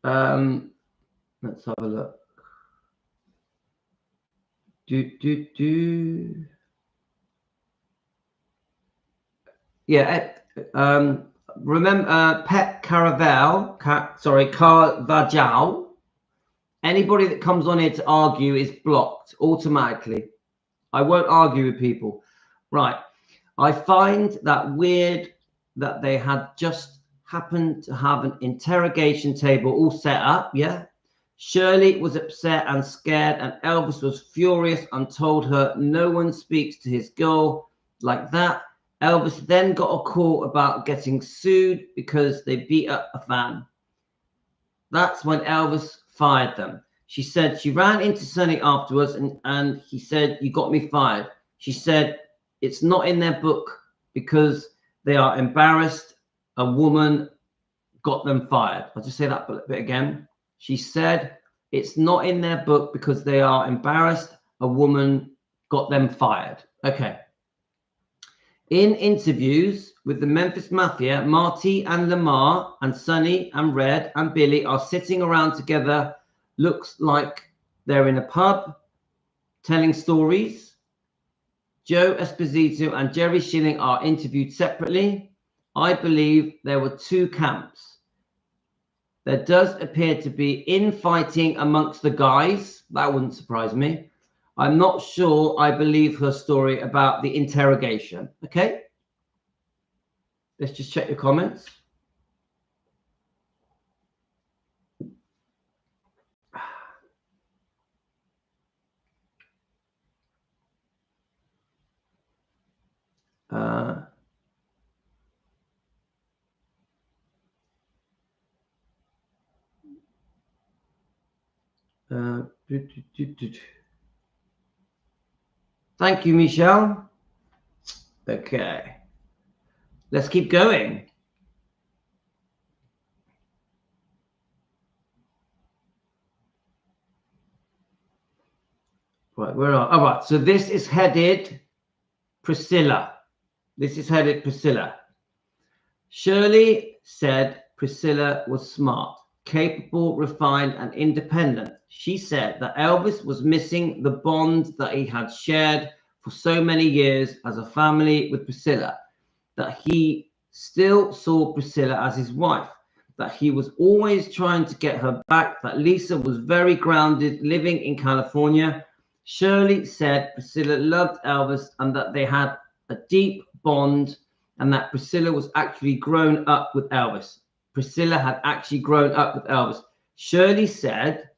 let's have a look. Yeah, remember Pet Carvajal. Anybody that comes on here to argue is blocked automatically. I won't argue with people. Right. I find that weird that they had just happened to have an interrogation table all set up. Yeah. Shirley was upset and scared, and Elvis was furious and told her no one speaks to his girl like that. Elvis then got a call about getting sued because they beat up a fan. That's when Elvis fired them. She said she ran into Sonny afterwards and he said, you got me fired. She said, it's not in their book because they are embarrassed. A woman got them fired. I'll just say that bit again. She said, it's not in their book because they are embarrassed. A woman got them fired. Okay. In interviews with the Memphis Mafia, Marty and Lamar and Sonny and Red and Billy are sitting around together. Looks like they're in a pub telling stories. Joe Esposito and Jerry Schilling are interviewed separately. I believe there were two camps. There does appear to be infighting amongst the guys. That wouldn't surprise me. I'm not sure I believe her story about the interrogation. Okay. Let's just check your comments. Thank you, Michelle. Okay, let's keep going. Right, where are? All right, so this is headed Priscilla. This is headed Priscilla. Shirley said Priscilla was smart, capable, refined, and independent. She said that Elvis was missing the bond that he had shared for so many years as a family with Priscilla, that he still saw Priscilla as his wife, that he was always trying to get her back, that Lisa was very grounded, living in California. Shirley said Priscilla loved Elvis and that they had a deep bond, and that Priscilla was actually grown up with Elvis. Priscilla had actually grown up with Elvis. Shirley said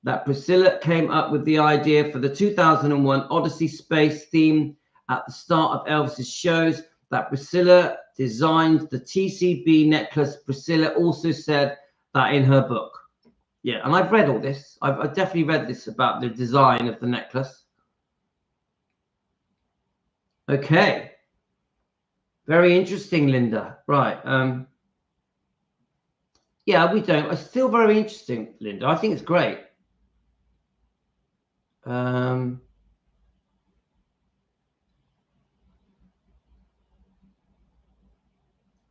that Priscilla came up with the idea for the 2001 Odyssey space theme at the start of Elvis's shows, that Priscilla designed the TCB necklace. Priscilla also said that in her book. Yeah, and I've read all this. I've definitely read this about the design of the necklace. Okay. Very interesting, Linda. Right. Yeah, we don't. It's still very interesting, Linda. I think it's great. Well,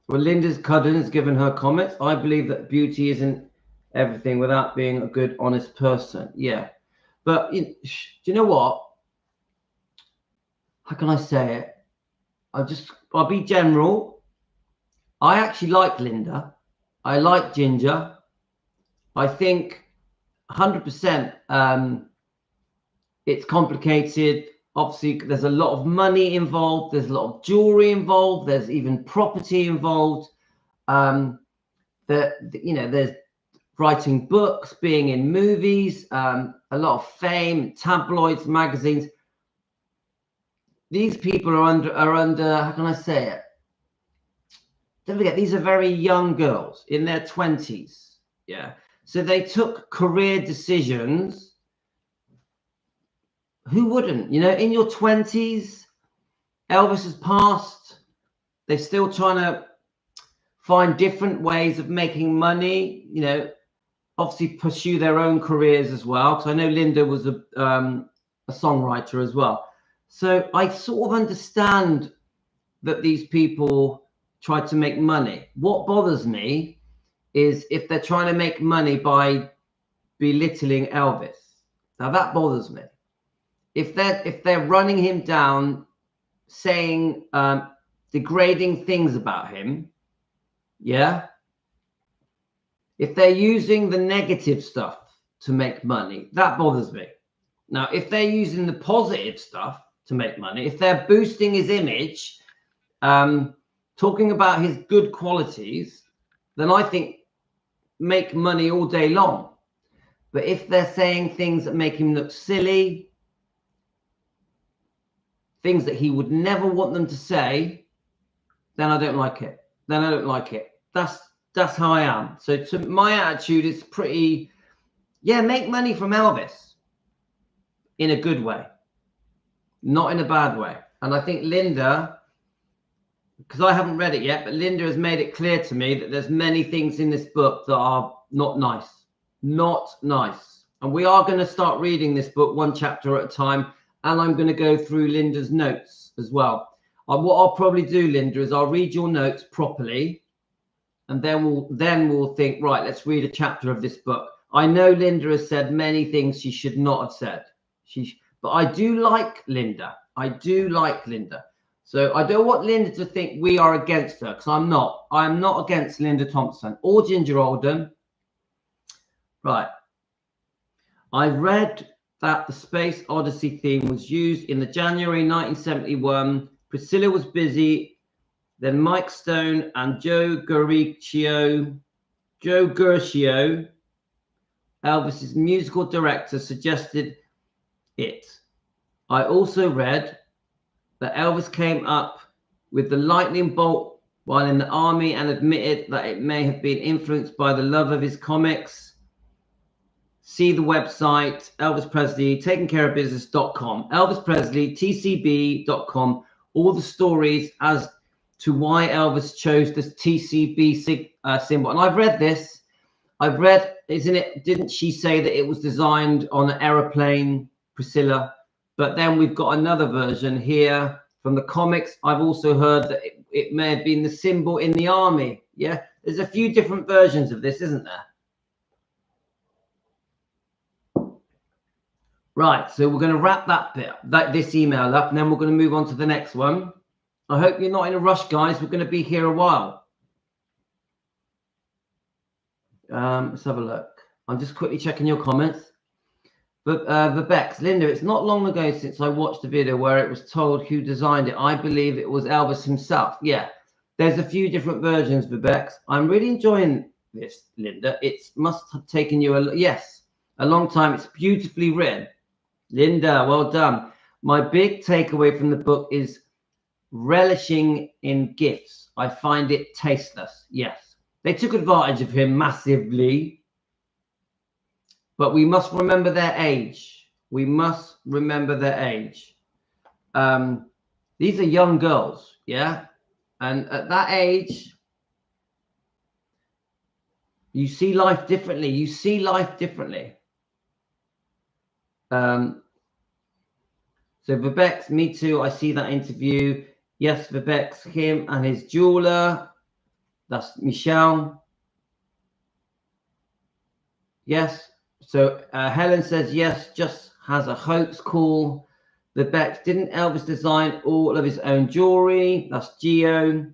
Linda's Cudden has given her comments. I believe that beauty isn't everything without being a good, honest person. Yeah. But do you know what? How can I say it? I'll be general. I actually like Linda. I like Ginger. I think 100% it's complicated. Obviously, there's a lot of money involved. There's a lot of jewelry involved. There's even property involved. There's writing books, being in movies, a lot of fame, tabloids, magazines. These people are under. How can I say it? Don't forget, these are very young girls in their 20s. Yeah. So they took career decisions. Who wouldn't? In your 20s, Elvis has passed. They're still trying to find different ways of making money, obviously pursue their own careers as well. Because I know Linda was a songwriter as well. So I sort of understand that these people try to make money. What bothers me is if they're trying to make money by belittling Elvis. Now that bothers me. If they're running him down, saying degrading things about him, yeah. If they're using the negative stuff to make money, that bothers me. Now, if they're using the positive stuff to make money, if they're boosting his image, talking about his good qualities, then I think make money all day long. But if they're saying things that make him look silly, things that he would never want them to say, then I don't like it. That's how I am. So my attitude is pretty, make money from Elvis in a good way, not in a bad way. And I think Linda, because I haven't read it yet, but Linda has made it clear to me that there's many things in this book that are not nice. And we are going to start reading this book one chapter at a time. And I'm going to go through Linda's notes as well. What I'll probably do, Linda, is I'll read your notes properly. And then we'll think, right, let's read a chapter of this book. I know Linda has said many things she should not have said. But I do like Linda. So I don't want Linda to think we are against her, because I'm not. I am not against Linda Thompson or Ginger Oldham. Right. I read that the Space Odyssey theme was used in the January 1971. Priscilla was busy. Then Mike Stone and Joe Gurcio, Elvis's musical director, suggested it. I also read that Elvis came up with the lightning bolt while in the army and admitted that it may have been influenced by the love of his comics. See the website, Elvis Presley, takingcareofbusiness.com, Elvis Presley, TCB.com, all the stories as to why Elvis chose this TCB symbol. And I've read this. I've read, isn't it? Didn't she say that it was designed on an aeroplane, Priscilla? But then we've got another version here from the comics. I've also heard that it may have been the symbol in the army. Yeah, there's a few different versions of this, isn't there? Right, so we're going to wrap this email up, and then we're going to move on to the next one. I hope you're not in a rush, guys. We're going to be here a while. Let's have a look. I'm just quickly checking your comments. But Bex, Linda, it's not long ago since I watched the video where it was told who designed it. I believe it was Elvis himself. Yeah, there's a few different versions, Bex. I'm really enjoying this, Linda. It must have taken you a long time. It's beautifully written. Linda, well done. My big takeaway from the book is relishing in gifts. I find it tasteless. Yes, they took advantage of him massively, but we must remember their age. We must remember their age. These are young girls, yeah? And at that age, you see life differently. You see life differently. So Vivek, me too. I see that interview. Yes, Vivek, him and his jeweler. That's Michelle. Yes. So Helen says yes. Just has a hoax call. Vivek, didn't Elvis design all of his own jewelry? That's Geo.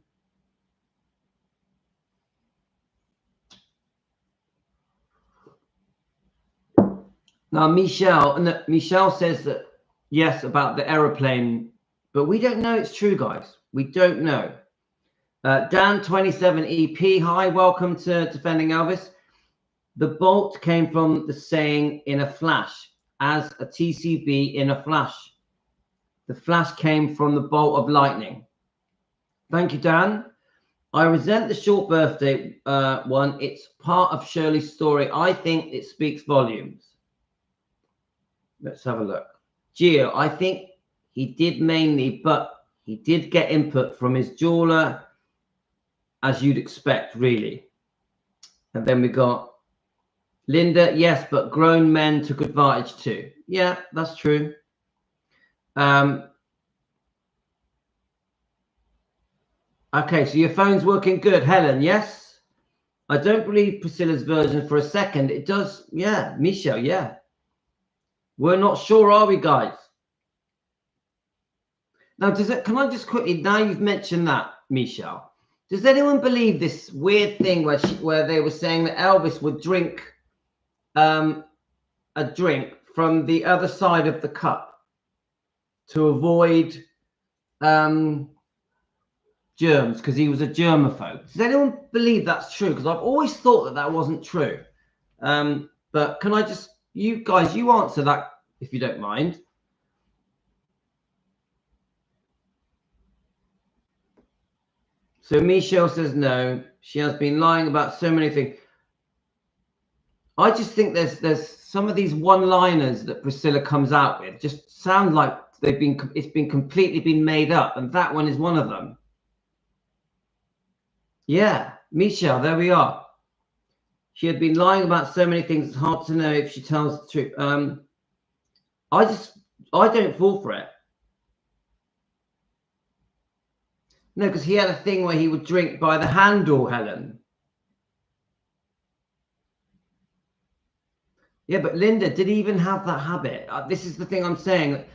Now Michelle says that yes about the aeroplane, but we don't know it's true, guys. We don't know. Dan 27 EP, hi, welcome to Defending Elvis. The bolt came from the saying in a flash, as a TCB in a flash. The flash came from the bolt of lightning. Thank you, Dan. I resent the short birthday one. It's part of Shirley's story. I think it speaks volumes. Let's have a look. Gio, I think he did mainly, but he did get input from his jeweler, as you'd expect, really. And then we got Linda, yes, but grown men took advantage too. Yeah, that's true. Okay, so your phone's working good, Helen, yes? I don't believe Priscilla's version for a second. It does, yeah, Michelle, yeah. We're not sure, are we, guys? Now, can I just quickly, now you've mentioned that, Michelle, does anyone believe this weird thing where they were saying that Elvis would drink a drink from the other side of the cup to avoid germs because he was a germaphobe? Does anyone believe that's true? Because I've always thought that wasn't true. But can I just, you guys, you answer that if you don't mind. So Michelle says no. She has been lying about so many things. I just think there's some of these one-liners that Priscilla comes out with just sound like it's been completely made up, and that one is one of them. Yeah, Michelle, there we are. She had been lying about so many things. It's hard to know if she tells the truth. I don't fall for it. No, because he had a thing where he would drink by the handle, Helen. Yeah, but Linda, did he even have that habit? This is the thing I'm saying.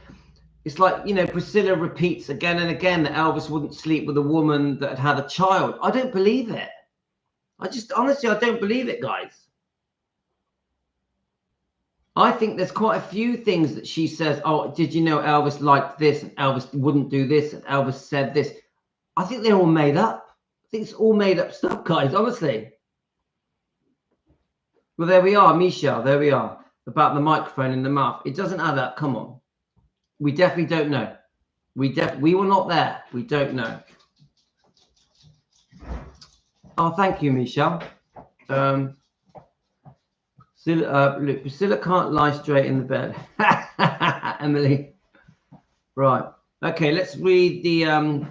It's like, you know, Priscilla repeats again and again that Elvis wouldn't sleep with a woman that had a child. I don't believe it. Honestly, I don't believe it, guys. I think there's quite a few things that she says, oh, did you know Elvis liked this and Elvis wouldn't do this and Elvis said this. I think they're all made up. I think it's all made up stuff, guys, honestly. Well, there we are, Michelle, there we are. About the microphone in the mouth. It doesn't add up, come on. We definitely don't know. We were not there. We don't know. Oh, thank you, Michelle. Look, Priscilla can't lie straight in the bed. Emily. Right. Okay, let's read the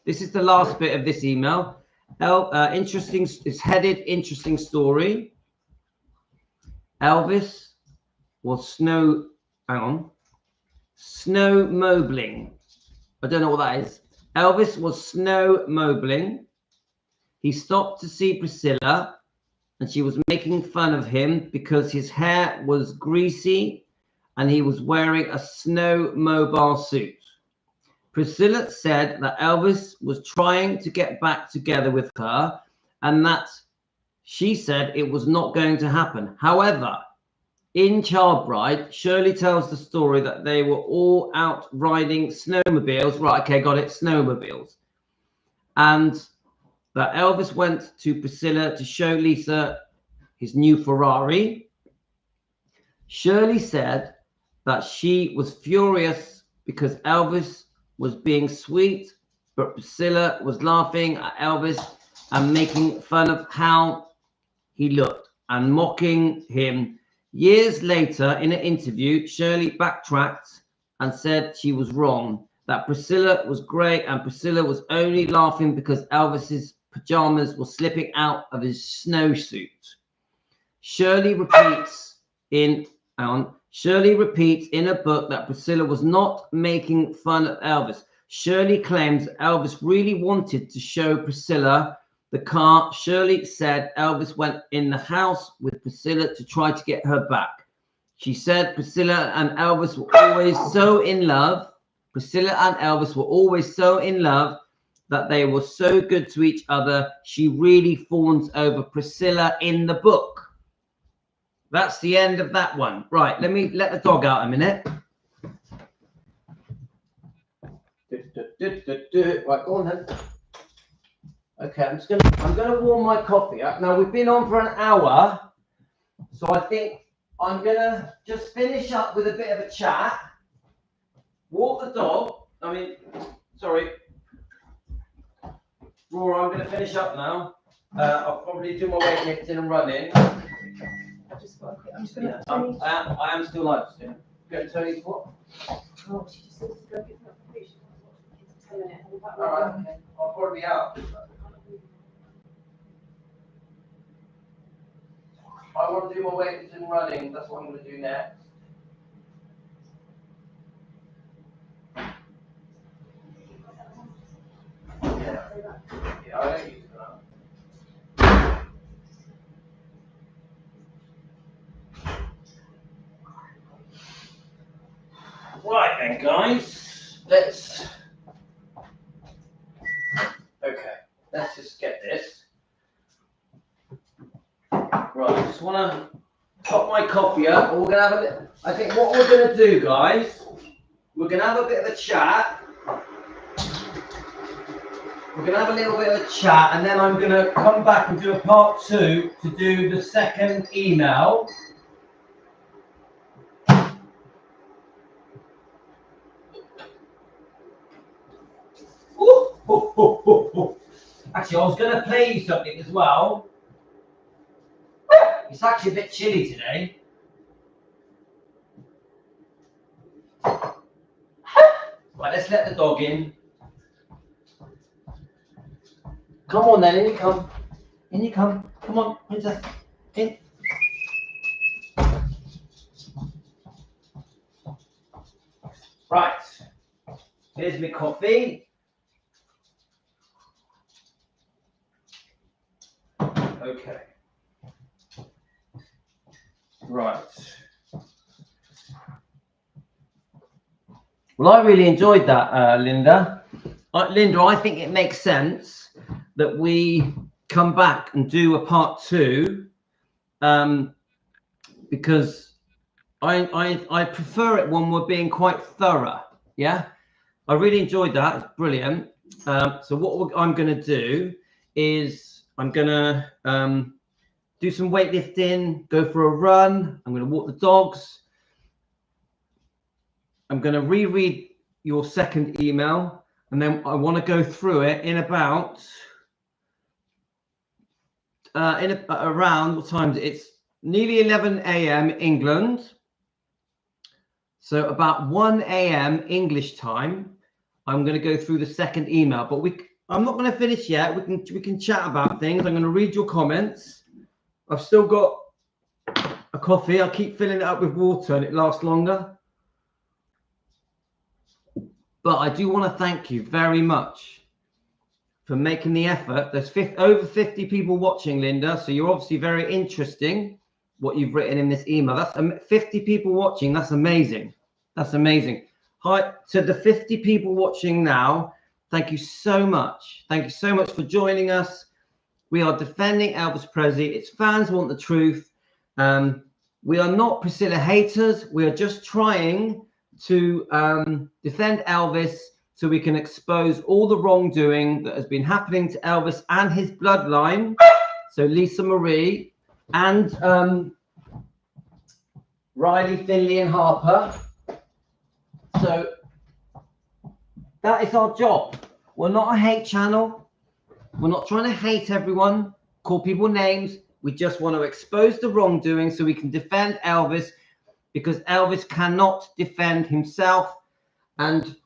this is the last bit of this email. Interesting, it's headed interesting story. Elvis was snowmobiling. I don't know what that is. Elvis was snowmobiling. He stopped to see Priscilla, and she was making fun of him because his hair was greasy and he was wearing a snowmobile suit. Priscilla said that Elvis was trying to get back together with her and that she said it was not going to happen. However, in Child Bride, Shirley tells the story that they were all out riding snowmobiles. Right, okay, got it, snowmobiles. And that Elvis went to Priscilla to show Lisa his new Ferrari. Shirley said that she was furious because Elvis was being sweet, but Priscilla was laughing at Elvis and making fun of how he looked and mocking him. Years later, in an interview, Shirley backtracked and said she was wrong, that Priscilla was great and Priscilla was only laughing because Elvis's pajamas were slipping out of his snowsuit. Shirley repeats in a book that Priscilla was not making fun of Elvis. Shirley claims Elvis really wanted to show Priscilla the car. Shirley said Elvis went in the house with Priscilla to try to get her back. She said Priscilla and Elvis were always so in love. Priscilla and Elvis were always so in love that they were so good to each other. She really fawns over Priscilla in the book. That's the end of that one. Right, let me let the dog out a minute. Right, go on then. Okay, I'm gonna warm my coffee up. Now we've been on for an hour, so I think I'm gonna just finish up with a bit of a chat. Walk the dog. Sorry. Roar, I'm gonna finish up now. I'll probably do my weightlifting and running. I'm just gonna. Yeah, I am still live. Yeah. Go to Tony's what? Oh, she just said to go get her fish. 10 minutes. All right, okay. I'll probably be out. I want to do my weights and running. That's what I'm going to do next. Yeah, I don't use that. Right then, guys. Let's just get this. Right, I just want to top my coffee up. We're going to have I think what we're going to do, guys, we're going to have a bit of a chat. We're going to have a little bit of a chat, and then I'm going to come back and do a part 2 to do the second email. Actually, I was going to play you something as well. It's actually a bit chilly today. Right, let's let the dog in. Come on then, in you come. In you come. Come on, princess. In. Right. Here's my coffee. Okay. Right. Well, I really enjoyed that, Linda. Linda, I think it makes sense that we come back and do a part 2, because I prefer it when we're being quite thorough. Yeah, I really enjoyed that. It's brilliant. So what I'm going to do is I'm going to do some weightlifting, go for a run. I'm going to walk the dogs. I'm going to reread your second email, and then I want to go through it in about around what time? It's nearly 11 a.m. England. So about 1 a.m. English time, I'm going to go through the second email. But I'm not going to finish yet. We can chat about things. I'm going to read your comments. I've still got a coffee. I'll keep filling it up with water and it lasts longer. But I do want to thank you very much for making the effort. There's over 50 people watching, Linda. So you're obviously very interesting what you've written in this email. That's 50 people watching. That's amazing. That's amazing. Hi to the 50 people watching now. Thank you so much. Thank you so much for joining us. We are defending Elvis Presley. It's fans want the truth. We are not Priscilla haters. We are just trying to defend Elvis so we can expose all the wrongdoing that has been happening to Elvis and his bloodline. So Lisa Marie and Riley, Finley and Harper. So that is our job. We're not a hate channel. We're not trying to hate everyone, call people names. We just want to expose the wrongdoing so we can defend Elvis, because Elvis cannot defend himself. And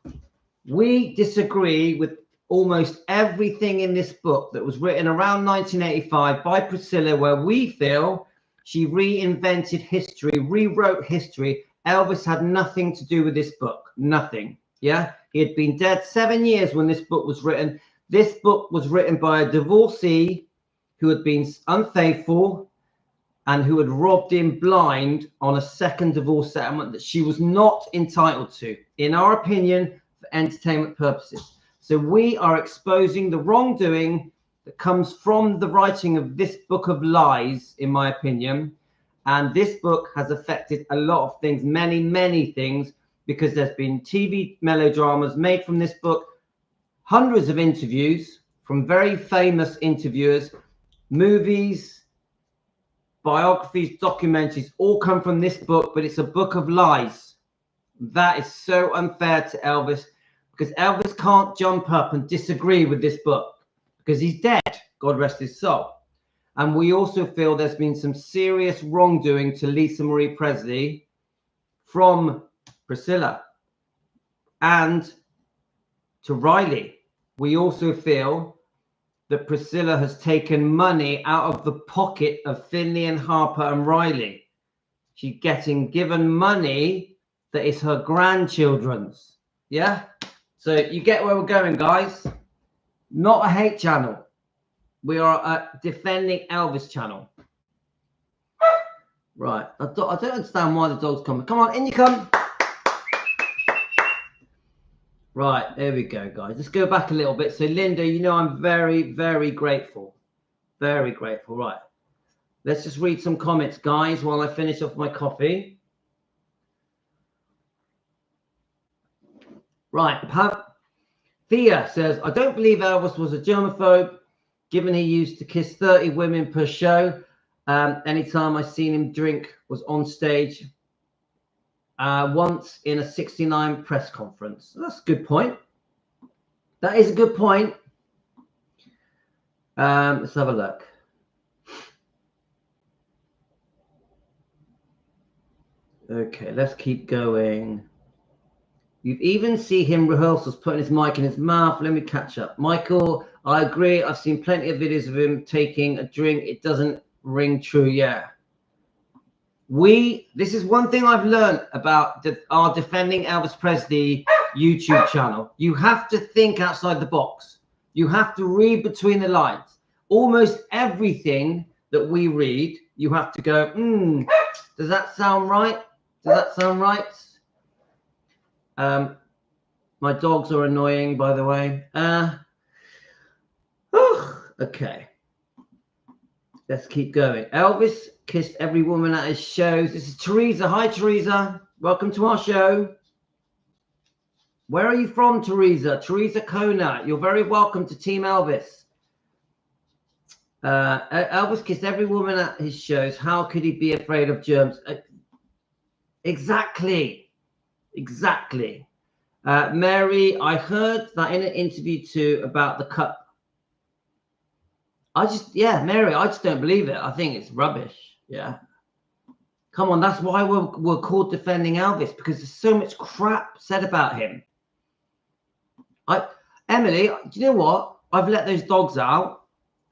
we disagree with almost everything in this book that was written around 1985 by Priscilla, where we feel she reinvented history, rewrote history. Elvis had nothing to do with this book, nothing. Yeah, he had been dead 7 years when this book was written. This book was written by a divorcee who had been unfaithful and who had robbed him blind on a second divorce settlement that she was not entitled to, in our opinion, for entertainment purposes. So we are exposing the wrongdoing that comes from the writing of this book of lies, in my opinion. And this book has affected a lot of things, many, many things, because there's been TV melodramas made from this book, hundreds of interviews from very famous interviewers, movies, biographies, documentaries, all come from this book, but it's a book of lies. That is so unfair to Elvis, because Elvis can't jump up and disagree with this book because he's dead, God rest his soul. And we also feel there's been some serious wrongdoing to Lisa Marie Presley from Priscilla and to Riley. We also feel that Priscilla has taken money out of the pocket of Finley and Harper and Riley. She's given money that is her grandchildren's. Yeah? So you get where we're going, guys. Not a hate channel. We are a defending Elvis channel. Right. I don't understand why the dog's coming. Come on, in you come. Right, there we go, guys. Let's go back a little bit. So, Linda, you know I'm very, very grateful. Very grateful. Right. Let's just read some comments, guys, while I finish off my coffee. Right. Thea says, I don't believe Elvis was a germaphobe, given he used to kiss 30 women per show. Anytime I seen him drink was on stage. Once in a 69 press conference. That's a good point. That is a good point. Let's have a look. Okay, let's keep going. You even see him rehearsals putting his mic in his mouth. Let me catch up. Michael, I agree. I've seen plenty of videos of him taking a drink. It doesn't ring true. Yeah. This is one thing I've learned about our Defending Elvis Presley YouTube channel. You have to think outside the box. You have to read between the lines. Almost everything that we read, you have to go, does that sound right? Does that sound right? My dogs are annoying, by the way. Okay. Let's keep going. Elvis kissed every woman at his shows. This is Teresa. Hi, Teresa. Welcome to our show. Where are you from, Teresa? Teresa Kona. You're very welcome to Team Elvis. Elvis kissed every woman at his shows. How could he be afraid of germs? Exactly. Exactly. Mary, I heard that in an interview too about the cup. Mary, I just don't believe it. I think it's rubbish. Yeah. Come on, that's why we're called Defending Elvis, because there's so much crap said about him. Emily, do you know what? I've let those dogs out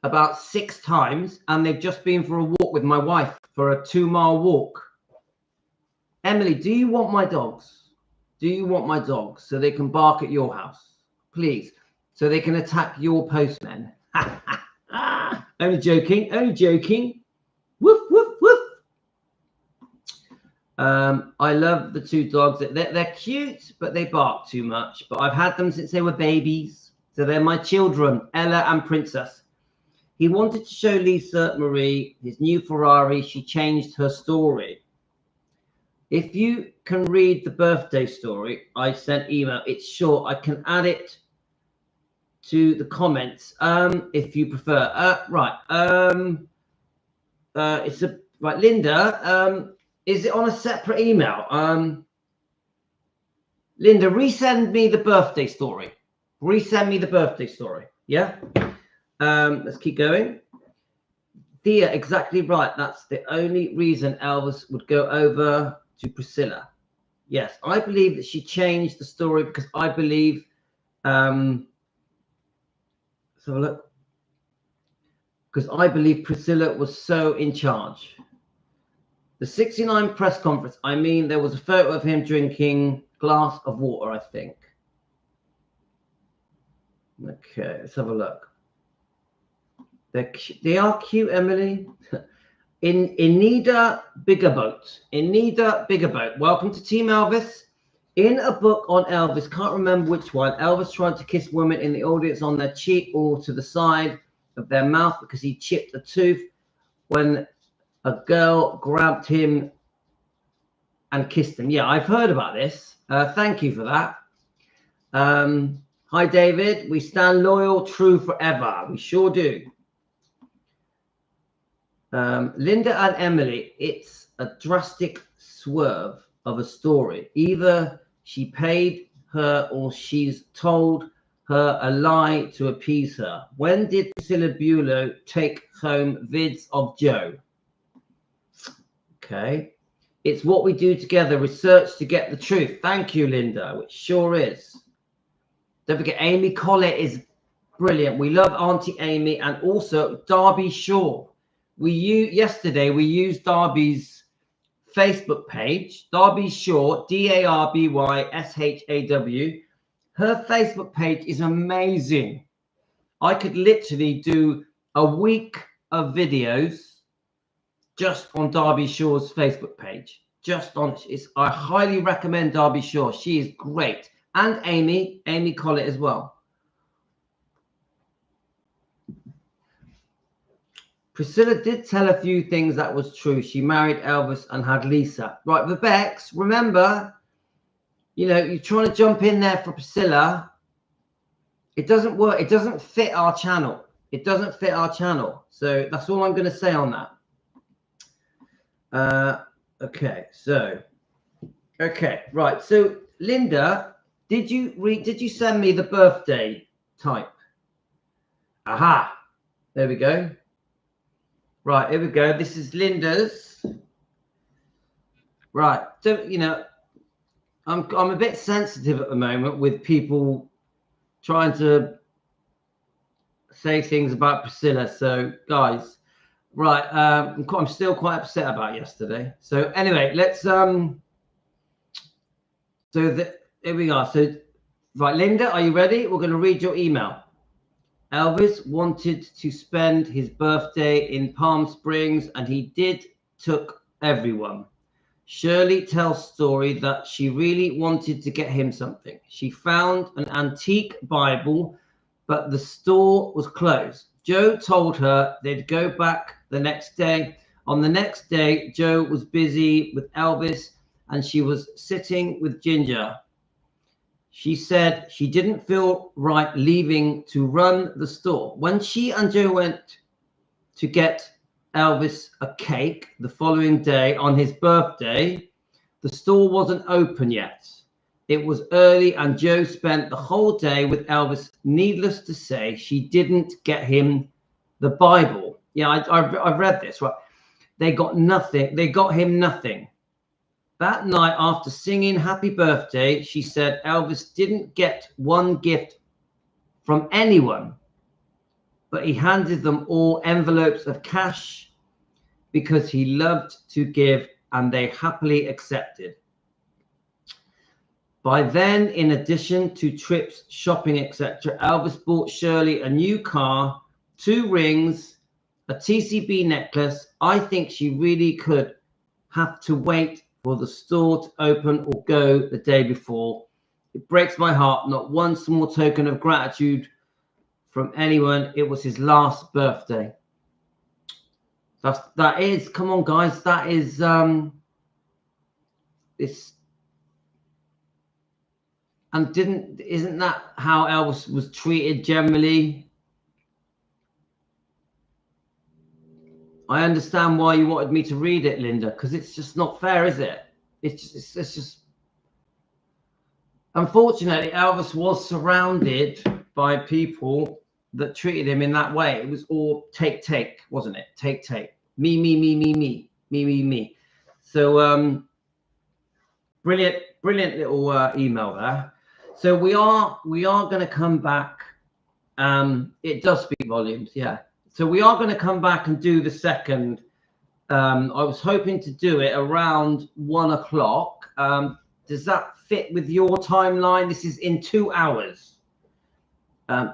about 6 times, and they've just been for a walk with my wife for a 2-mile walk. Emily, do you want my dogs? Do you want my dogs so they can bark at your house? Please, so they can attack your postmen. Only joking, only joking. Woof, woof, woof. I love the 2 dogs. They're cute, but they bark too much. But I've had them since they were babies. So they're my children, Ella and Princess. He wanted to show Lisa Marie his new Ferrari. She changed her story. If you can read the birthday story, I sent email. It's short. I can add it to the comments if you prefer. Right, Linda. Is it on a separate email? Linda, resend me the birthday story. Resend me the birthday story. Yeah. Let's keep going. Thea, exactly right. That's the only reason Elvis would go over to Priscilla. Yes, I believe that she changed the story because I believe. So look, because I believe Priscilla was so in charge. The 69 press conference, I mean, there was a photo of him drinking a glass of water, I think. Okay, let's have a look. They are cute, Emily. Inida Biggerboat. Inida Biggerboat. Welcome to Team Elvis. In a book on Elvis, can't remember which one, Elvis tried to kiss women in the audience on their cheek or to the side of their mouth because he chipped a tooth when a girl grabbed him and kissed him. Yeah, I've heard about this. Thank you for that. Hi, David. We stand loyal, true forever. We sure do. Linda and Emily, it's a drastic swerve of a story. Either she paid her or she's told her a lie to appease her. When did Priscilla Bulow take home vids of Joe? Okay. It's what we do together, research to get the truth. Thank you, Linda, which sure is. Don't forget, Amy Collett is brilliant. We love Auntie Amy, and also Darby Shaw. Yesterday we used Darby's Facebook page, Darby Shaw, DARBYSHAW. Her Facebook page is amazing. I could literally do a week of videos just on Darby Shaw's Facebook page. I highly recommend Darby Shaw. She is great. And Amy Collett as well. Priscilla did tell a few things that was true. She married Elvis and had Lisa. Right, the Bex, remember, you know, you're trying to jump in there for Priscilla. It doesn't work. It doesn't fit our channel. It doesn't fit our channel. So that's all I'm going to say on that. Okay, right. So Linda, did you send me the birthday type? Aha, there we go. Right, here we go. This is Linda's. Right, so you know, I'm a bit sensitive at the moment with people trying to say things about Priscilla. So guys, right, I'm still quite upset about yesterday. So anyway, let's here we are. So right, Linda, are you ready? We're going to read your email. Elvis wanted to spend his birthday in Palm Springs, and he took everyone. Shirley tells story that she really wanted to get him something. She found an antique Bible, but the store was closed. Joe told her they'd go back the next day. On the next day, Joe was busy with Elvis, and she was sitting with Ginger. She said she didn't feel right leaving to run the store. When she and Joe went to get Elvis a cake the following day on his birthday, the store wasn't open yet. It was early, and Joe spent the whole day with Elvis. Needless to say, she didn't get him the Bible. Yeah, I've read this. Right, they got nothing. They got him nothing. That night, after singing "Happy Birthday," she said Elvis didn't get one gift from anyone, but he handed them all envelopes of cash because he loved to give, and they happily accepted. By then, in addition to trips, shopping, etc., Elvis bought Shirley a new car, 2 rings, a TCB necklace. I think she really could have to wait for the store to open or go the day before. It breaks my heart. Not one small token of gratitude from anyone. It was his last birthday. That is, come on guys, that is it's, and isn't that how Elvis was treated generally? I understand why you wanted me to read it, Linda, because it's just not fair, is it? It's just unfortunately Elvis was surrounded by people that treated him in that way. It was all take, wasn't it? Take. Me. So brilliant little email there. So we are going to come back. It does speak volumes, yeah. So we are going to come back and do the second. I was hoping to do it around 1 o'clock. Does that fit with your timeline? This is in 2 hours.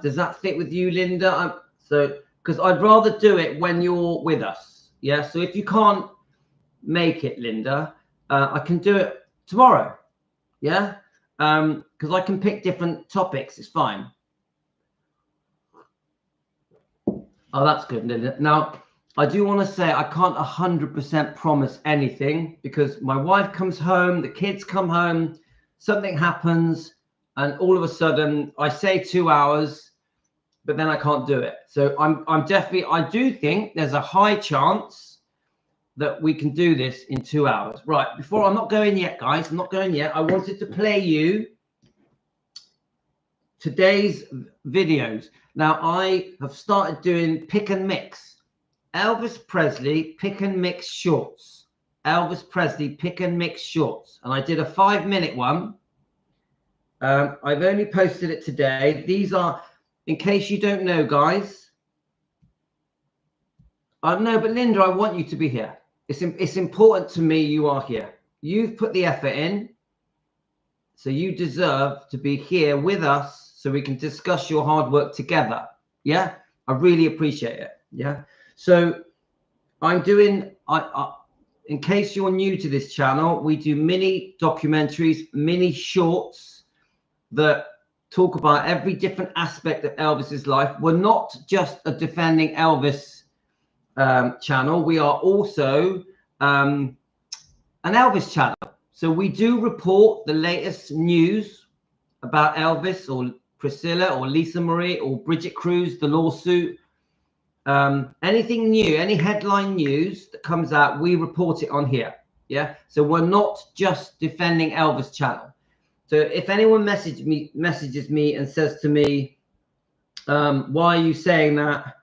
Does that fit with you, Linda? So, because I'd rather do it when you're with us. Yeah. So if you can't make it, Linda, I can do it tomorrow. Yeah. Because I can pick different topics. It's fine. Oh, that's good, Linda. Now, I do want to say I can't 100% promise anything because my wife comes home, the kids come home, something happens, and all of a sudden I say 2 hours, but then I can't do it. So I'm definitely, I do think there's a high chance that we can do this in 2 hours. Right, before, I'm not going yet, guys. I'm not going yet. I wanted to play you today's videos. Now, I have started doing pick and mix. Elvis Presley pick and mix shorts. Elvis Presley pick and mix shorts. And I did a 5-minute one. I've only posted it today. These are, in case you don't know, guys. No, but Linda, I want you to be here. It's important to me you are here. You've put the effort in. So you deserve to be here with us so we can discuss your hard work together. Yeah, I really appreciate it. Yeah. So I'm doing, in case you're new to this channel, we do mini documentaries, mini shorts that talk about every different aspect of Elvis's life. We're not just a Defending Elvis channel. We are also an Elvis channel. So we do report the latest news about Elvis or Priscilla or Lisa Marie or Bridget Cruz, the lawsuit. Anything new, any headline news that comes out, we report it on here. Yeah. So we're not just Defending Elvis channel. So if anyone messages me and says to me, why are you saying that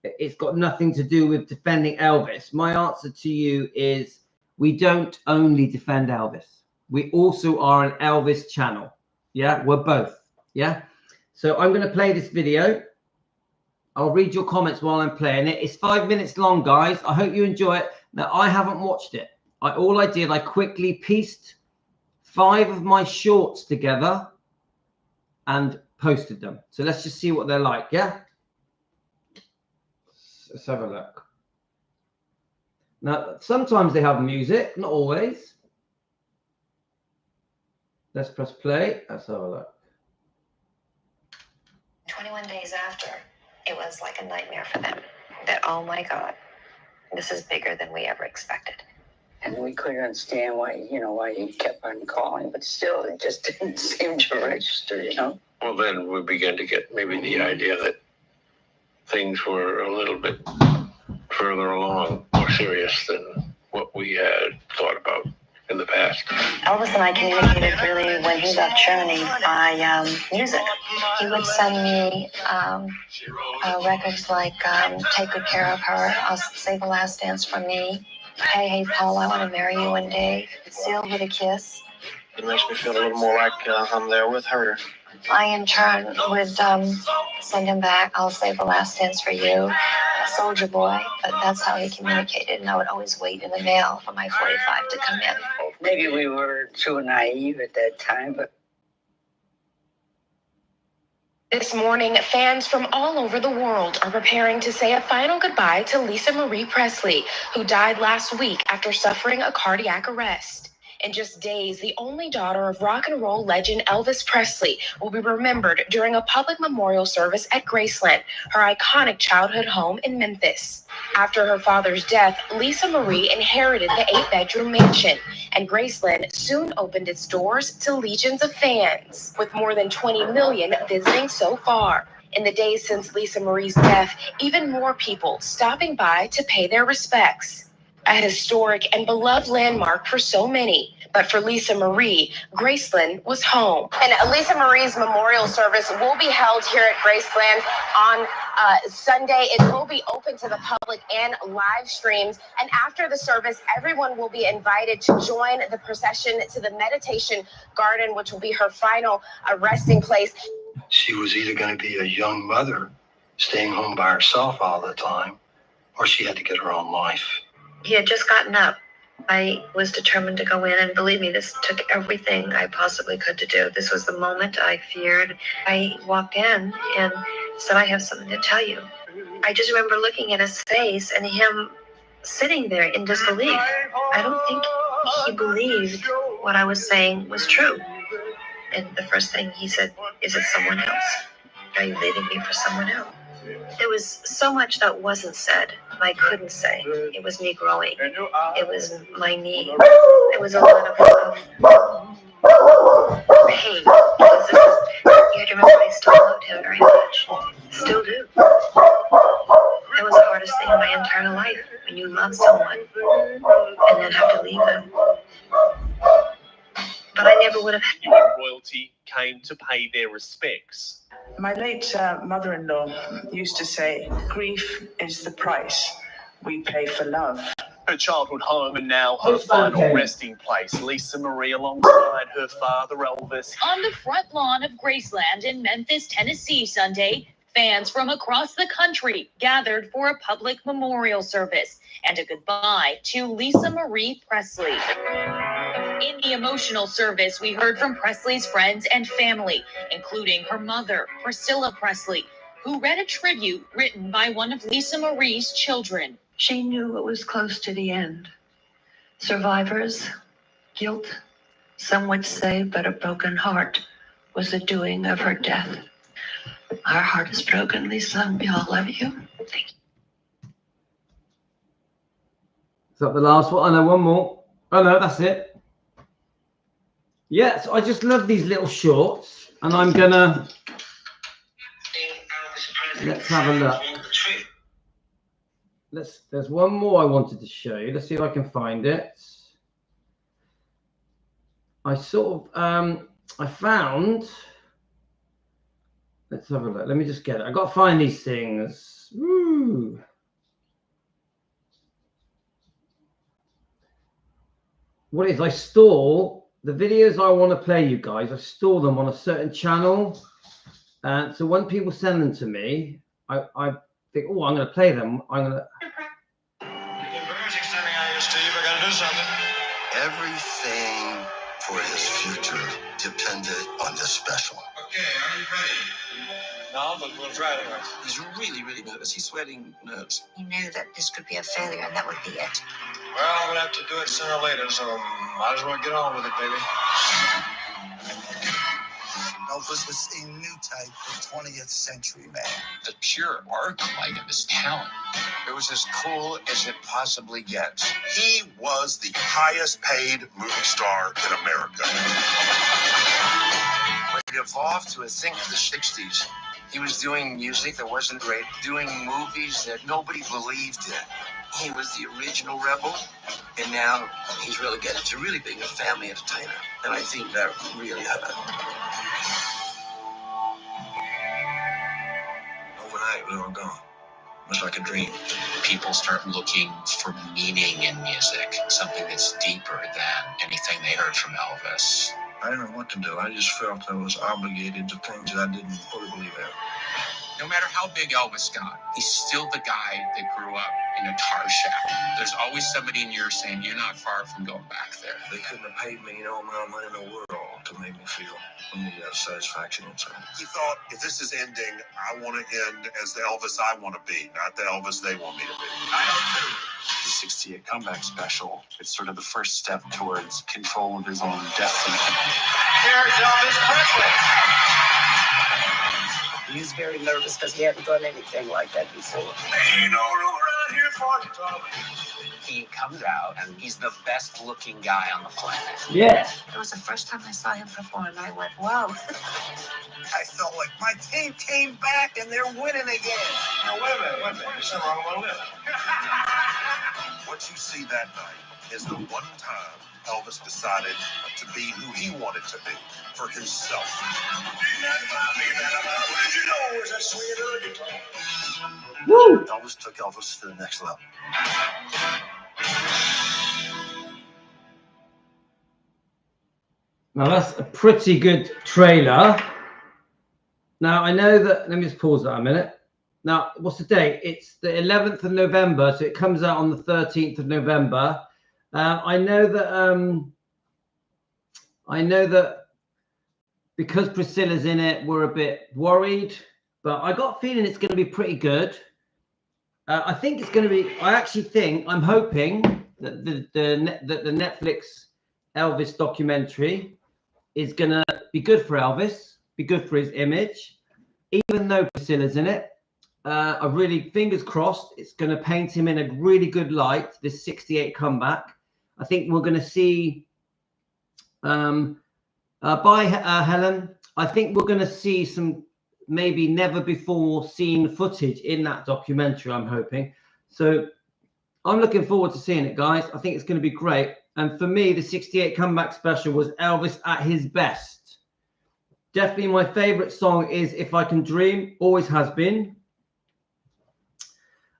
it's got nothing to do with Defending Elvis? My answer to you is we don't only defend Elvis. We also are an Elvis channel. Yeah, we're both. Yeah. So I'm going to play this video. I'll read your comments while I'm playing it. It's 5 minutes long, guys. I hope you enjoy it. Now, I haven't watched it. All I did, I quickly pieced 5 of my shorts together and posted them. So let's just see what they're like, yeah? Let's have a look. Now, sometimes they have music, not always. Let's press play. Let's have a look. 21 days after, it was like a nightmare for them. That, oh my God, this is bigger than we ever expected. And we couldn't understand why, why he kept on calling, but still, it just didn't seem to register, Well, then we began to get maybe the idea that things were a little bit further along, more serious than what we had thought about in the past. Elvis and I communicated really when he left Germany by music. He would send me records like Take Good Care of Her, I'll Say the Last Dance for Me, Hey Hey Paul, I Want to Marry You One Day, Sealed with a Kiss. It makes me feel a little more like I'm there with her. I, in turn, would send him back, I'll Save the Last Dance for You, Soldier Boy. But that's how he communicated, and I would always wait in the mail for my 45 to come in. Maybe we were too naive at that time, but This morning, fans from all over the world are preparing to say a final goodbye to Lisa Marie Presley, who died last week after suffering a cardiac arrest. In just days, the only daughter of rock and roll legend Elvis Presley will be remembered during a public memorial service at Graceland, her iconic childhood home in Memphis. After her father's death, Lisa Marie inherited the 8-bedroom mansion, and Graceland soon opened its doors to legions of fans, with more than 20 million visiting so far. In the days since Lisa Marie's death, even more people stopping by to pay their respects. A historic and beloved landmark for so many. But for Lisa Marie, Graceland was home. And Lisa Marie's memorial service will be held here at Graceland on Sunday. It will be open to the public and live streams. And after the service, everyone will be invited to join the procession to the meditation garden, which will be her final resting place. She was either going to be a young mother staying home by herself all the time, or she had to get her own life. He had just gotten up. I was determined to go in, and believe me, this took everything I possibly could to do. This was the moment I feared. I walked in and said, I have something to tell you. I just remember looking at his face and him sitting there in disbelief. I don't think he believed what I was saying was true. And the first thing he said, is it someone else? Are you leaving me for someone else? There was so much that wasn't said, I couldn't say. It was me growing. It was my need. It was a lot of pain. Because you have to remember, I still loved him very much. Still do. That was the hardest thing in my entire life. When you love someone and then have to leave them. But I never would have had royalty came to pay their respects. My late mother-in-law used to say, grief is the price we pay for love. Her childhood home and now her final resting place. Lisa Marie alongside her father Elvis. On the front lawn of Graceland in Memphis, Tennessee Sunday, fans from across the country gathered for a public memorial service and a goodbye to Lisa Marie Presley. In the emotional service, we heard from Presley's friends and family, including her mother, Priscilla Presley, who read a tribute written by one of Lisa Marie's children. She knew it was close to the end. Survivors, guilt, some would say, but a broken heart was the doing of her death. Our heart is broken, Lisa. We all love you. Thank you. Is that the last one? I know one more. Oh no, that's it. Yes, I just love these little shorts, and I'm gonna let's have a look. There's one more I wanted to show you. Let's see if I can find it. I sort of I found. Let's have a look. Let me just get it. I got to find these things. Woo. What it is, I store the videos I want to play you guys. I store them on a certain channel. And so when people send them to me, I think, oh, I'm going to play them. I'm going to. Embarrassing standing out here, Steve. I got to do something. Everything for his future depended on this special. Okay, are you ready? No, but we'll try it anyway. He's really, really nervous. He's sweating nerves. He knew that this could be a failure, and that would be it. Well, I'm going to have to do it sooner or later, so might as well get on with it, baby. Elvis was a new type of 20th century man. The pure arc-light of his talent. It was as cool as it possibly gets. He was the highest paid movie star in America. When it evolved to a thing of the 60s, he was doing music that wasn't great, doing movies that nobody believed in. he was the original rebel, and now he's relegated to really being a family entertainer. And I think that really hurt. Overnight, we were all gone. Much like a dream. People start looking for meaning in music, something that's deeper than anything they heard from Elvis. I didn't know what to do. I just felt I was obligated to things that I didn't fully believe in. No matter how big Elvis got, he's still the guy that grew up in a tar shack. There's always somebody in here saying, you're not far from going back there. They couldn't have paid me no amount of money in the world to make me feel any satisfaction inside. He thought, if this is ending, I want to end as the Elvis I want to be, not the Elvis they want me to be. I know too. The 68 comeback special, it's sort of the first step towards control of his own destiny. Here's Elvis Presley. He was very nervous because he hadn't done anything like that before. Ain't no room around here for you, Tommy. He comes out and he's the best looking guy on the planet. Yeah. It was the first time I saw him perform, and I went, wow. I felt like my team came back and they're winning again. Now, wait a minute. There's something wrong with my lip. What you see that night is the one time Elvis decided to be who he wanted to be for himself. Woo! Elvis took Elvis to the next level. Now that's a pretty good trailer. Now I know that, let me just pause that a minute. Now, what's the date? It's the 11th of November, so it comes out on the 13th of November. I know that because Priscilla's in it, we're a bit worried, but I got a feeling it's going to be pretty good. I think it's going to be, I'm hoping that the Netflix Elvis documentary is going to be good for Elvis, be good for his image, even though Priscilla's in it. I really, fingers crossed, it's going to paint him in a really good light, this 68 comeback. I think we're going to see, Helen, I think we're going to see some maybe never before seen footage in that documentary, I'm hoping. So I'm looking forward to seeing it, guys. I think it's going to be great. And for me, the 68 comeback special was Elvis at his best. Definitely my favorite song is If I Can Dream, always has been.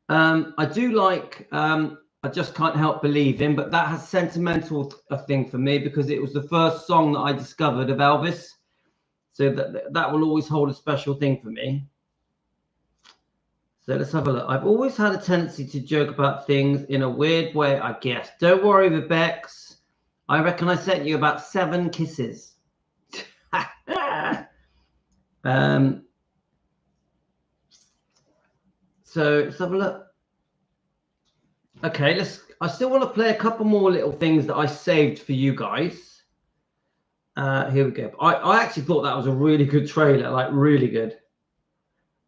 I do like I Just Can't Help Believing, but that has sentimental thing for me because it was the first song that I discovered of Elvis. So that will always hold a special thing for me. So let's have a look. I've always had a tendency to joke about things in a weird way, I guess. Don't worry, Bex. I reckon I sent you about 7 kisses. So let's have a look. Okay, I still want to play a couple more little things that I saved for you guys. Here we go. I actually thought that was a really good trailer, like really good.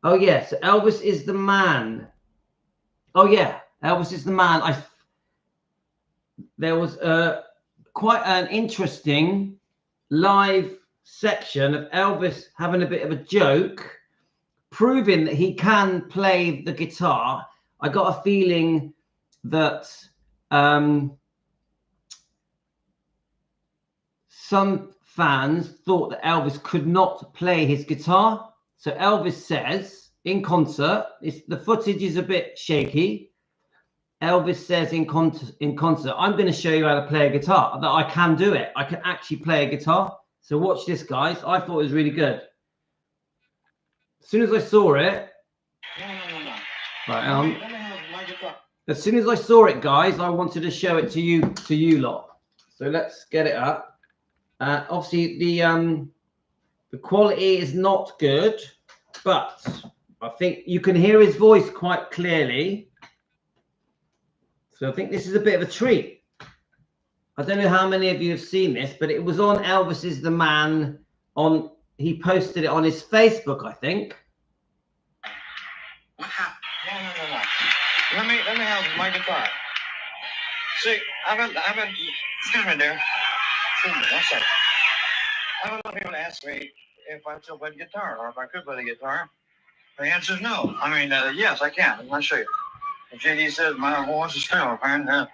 Oh yes, yeah, so Elvis is the man. Oh yeah, Elvis is the man. There was quite an interesting live section of Elvis having a bit of a joke, proving that he can play the guitar. I got a feeling that some fans thought that Elvis could not play his guitar. So Elvis says in concert, the footage is a bit shaky. Elvis says in concert, I'm going to show you how to play a guitar, that I can do it. I can actually play a guitar. So watch this, guys. I thought it was really good. As soon as I saw it, right, as soon as I saw it, guys, I wanted to show it to you lot. So let's get it up. Obviously, the quality is not good, but I think you can hear his voice quite clearly. So I think this is a bit of a treat. I don't know how many of you have seen this, but it was on Elvis is the Man. He posted it on his Facebook, I think. What happened? No. Let me have my guitar. See, I've been, excuse me, dear. Excuse me, one second. I have a lot of people ask me if I still play the guitar or if I could play the guitar. The answer is no. I mean, yes, I can. I'll show you. JD says my horse is still fine now.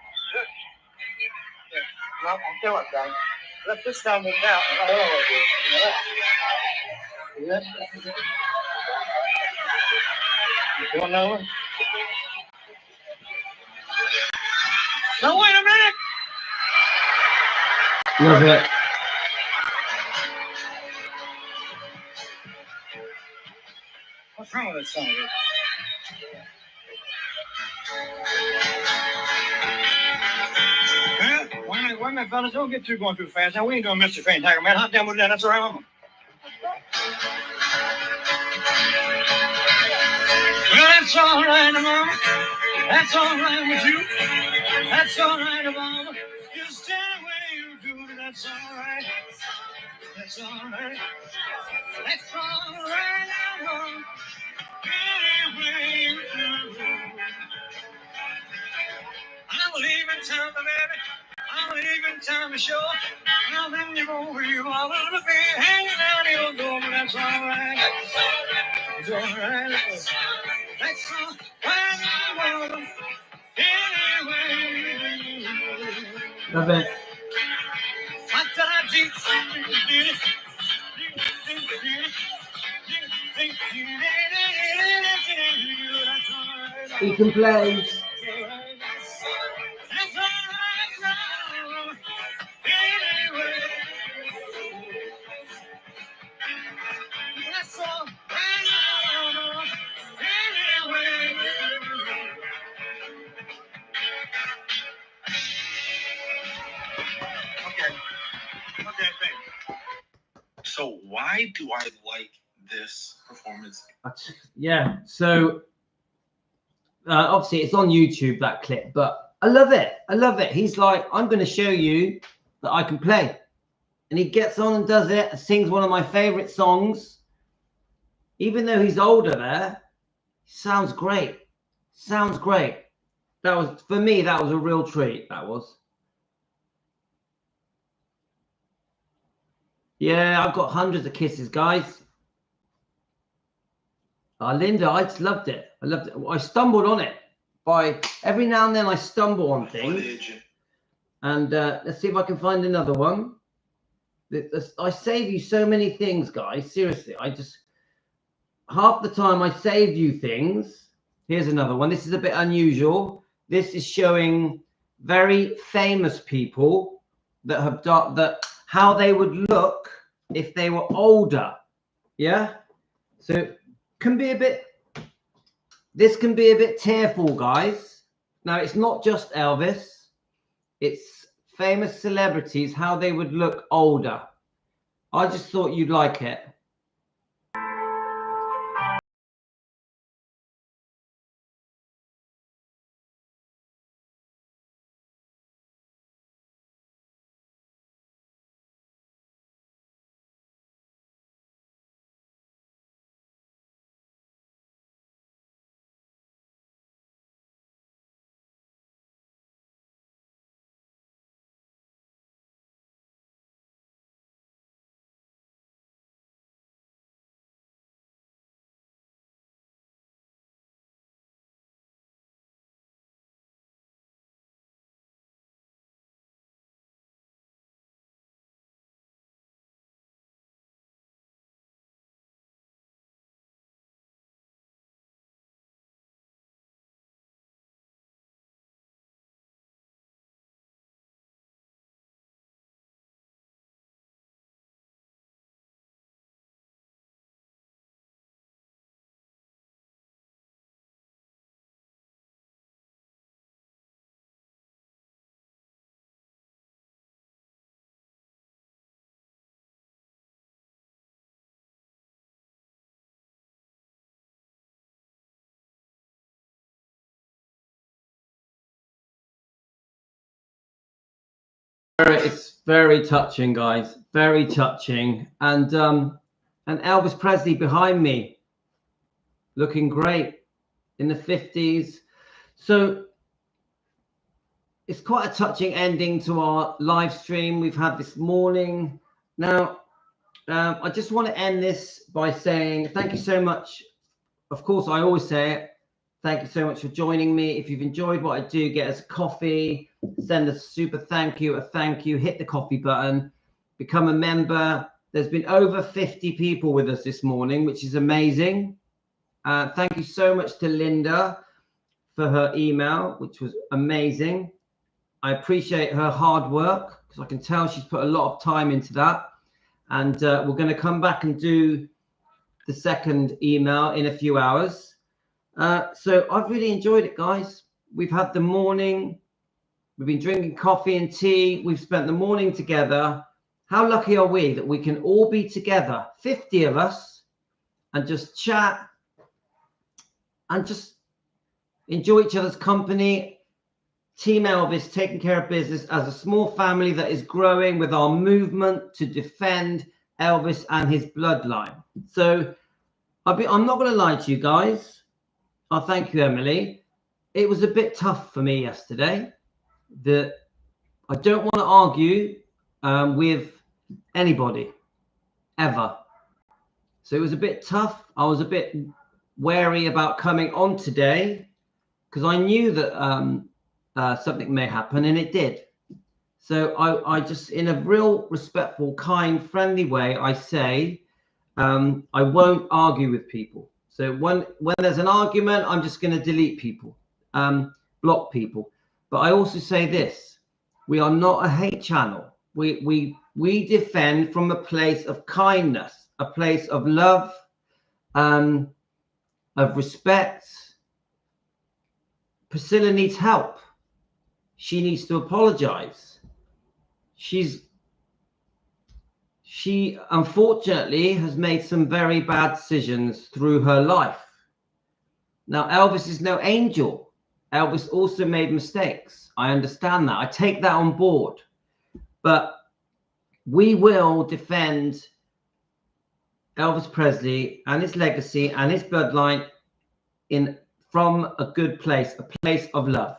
I'll tell it, guys. Let this down the now. You want another one? Now wait a minute. Love it. What's wrong with this song? Well, wait a minute, fellas. Don't get going too fast. Now, we ain't gonna miss the train, Tiger Man. Hot damn with that. That's all right, Mama. Well, that's all right, Mama. That's all right with you. That's all right, Mama. You stay where you do. That's all right. That's all right. That's all right, Mama. Anyway you do. I'm leaving town, baby. I'm leaving town to show. Now then you go where you want to be. Hanging out your door, but that's all right. It's all right. That's all right. Anyway. Love it. He can play. So why do I like this performance? Yeah, so obviously it's on YouTube, that clip, but I love it. I love it. He's like, I'm going to show you that I can play. And he gets on and does it, sings one of my favorite songs. Even though he's older there, sounds great. Sounds great. That was, for me, that was a real treat. That was. Yeah, I've got hundreds of kisses, guys. Linda, I just loved it. I loved it. I stumbled on it. Every now and then I stumble on things. And let's see if I can find another one. I save you so many things, guys. Seriously, half the time I save you things. Here's another one. This is a bit unusual. This is showing very famous people that have done that, how they would look if they were older. Yeah. So can be a bit, this can be a bit tearful, guys. Now it's not just Elvis, it's famous celebrities, how they would look older. I just thought you'd like it. It's very touching, guys. Very touching. And Elvis Presley behind me, looking great in the 50s. So it's quite a touching ending to our live stream we've had this morning. Now, I just want to end this by saying thank you so much. Of course, I always say it. Thank you so much for joining me. If you've enjoyed what I do, get us a coffee, send us a super thank you, hit the coffee button, become a member. There's been over 50 people with us this morning, which is amazing. Thank you so much to Linda for her email, which was amazing. I appreciate her hard work because I can tell she's put a lot of time into that. And we're going to come back and do the second email in a few hours. So I've really enjoyed it, guys. We've had the morning. We've been drinking coffee and tea. We've spent the morning together. How lucky are we that we can all be together, 50 of us, and just chat and just enjoy each other's company. Team Elvis taking care of business as a small family that is growing with our movement to defend Elvis and his bloodline. So I'm not going to lie to you guys. Oh, thank you, Emily. It was a bit tough for me yesterday. I don't want to argue with anybody ever. So it was a bit tough. I was a bit wary about coming on today because I knew that something may happen, and it did. So I just, in a real respectful, kind, friendly way, I say I won't argue with people. So when there's an argument, I'm just going to delete people, block people. But I also say this: we are not a hate channel. We defend from a place of kindness, a place of love, of respect. Priscilla needs help. She needs to apologize. She unfortunately has made some very bad decisions through her life. Now, Elvis is no angel. Elvis also made mistakes. I understand that. I take that on board. But we will defend Elvis Presley and his legacy and his bloodline from a good place, a place of love,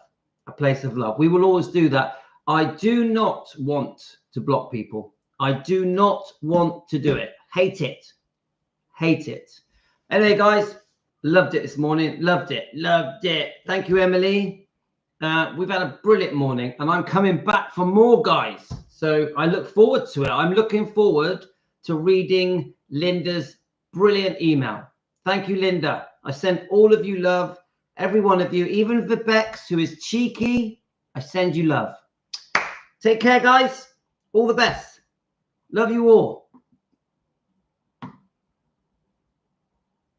a place of love. We will always do that. I do not want to block people. I do not want to do it. Hate it. Hate it. Anyway, guys, loved it this morning. Loved it. Loved it. Thank you, Emily. We've had a brilliant morning, and I'm coming back for more, guys. So I look forward to it. I'm looking forward to reading Linda's brilliant email. Thank you, Linda. I send all of you love, every one of you, even Vibex, who is cheeky. I send you love. Take care, guys. All the best. Love you all.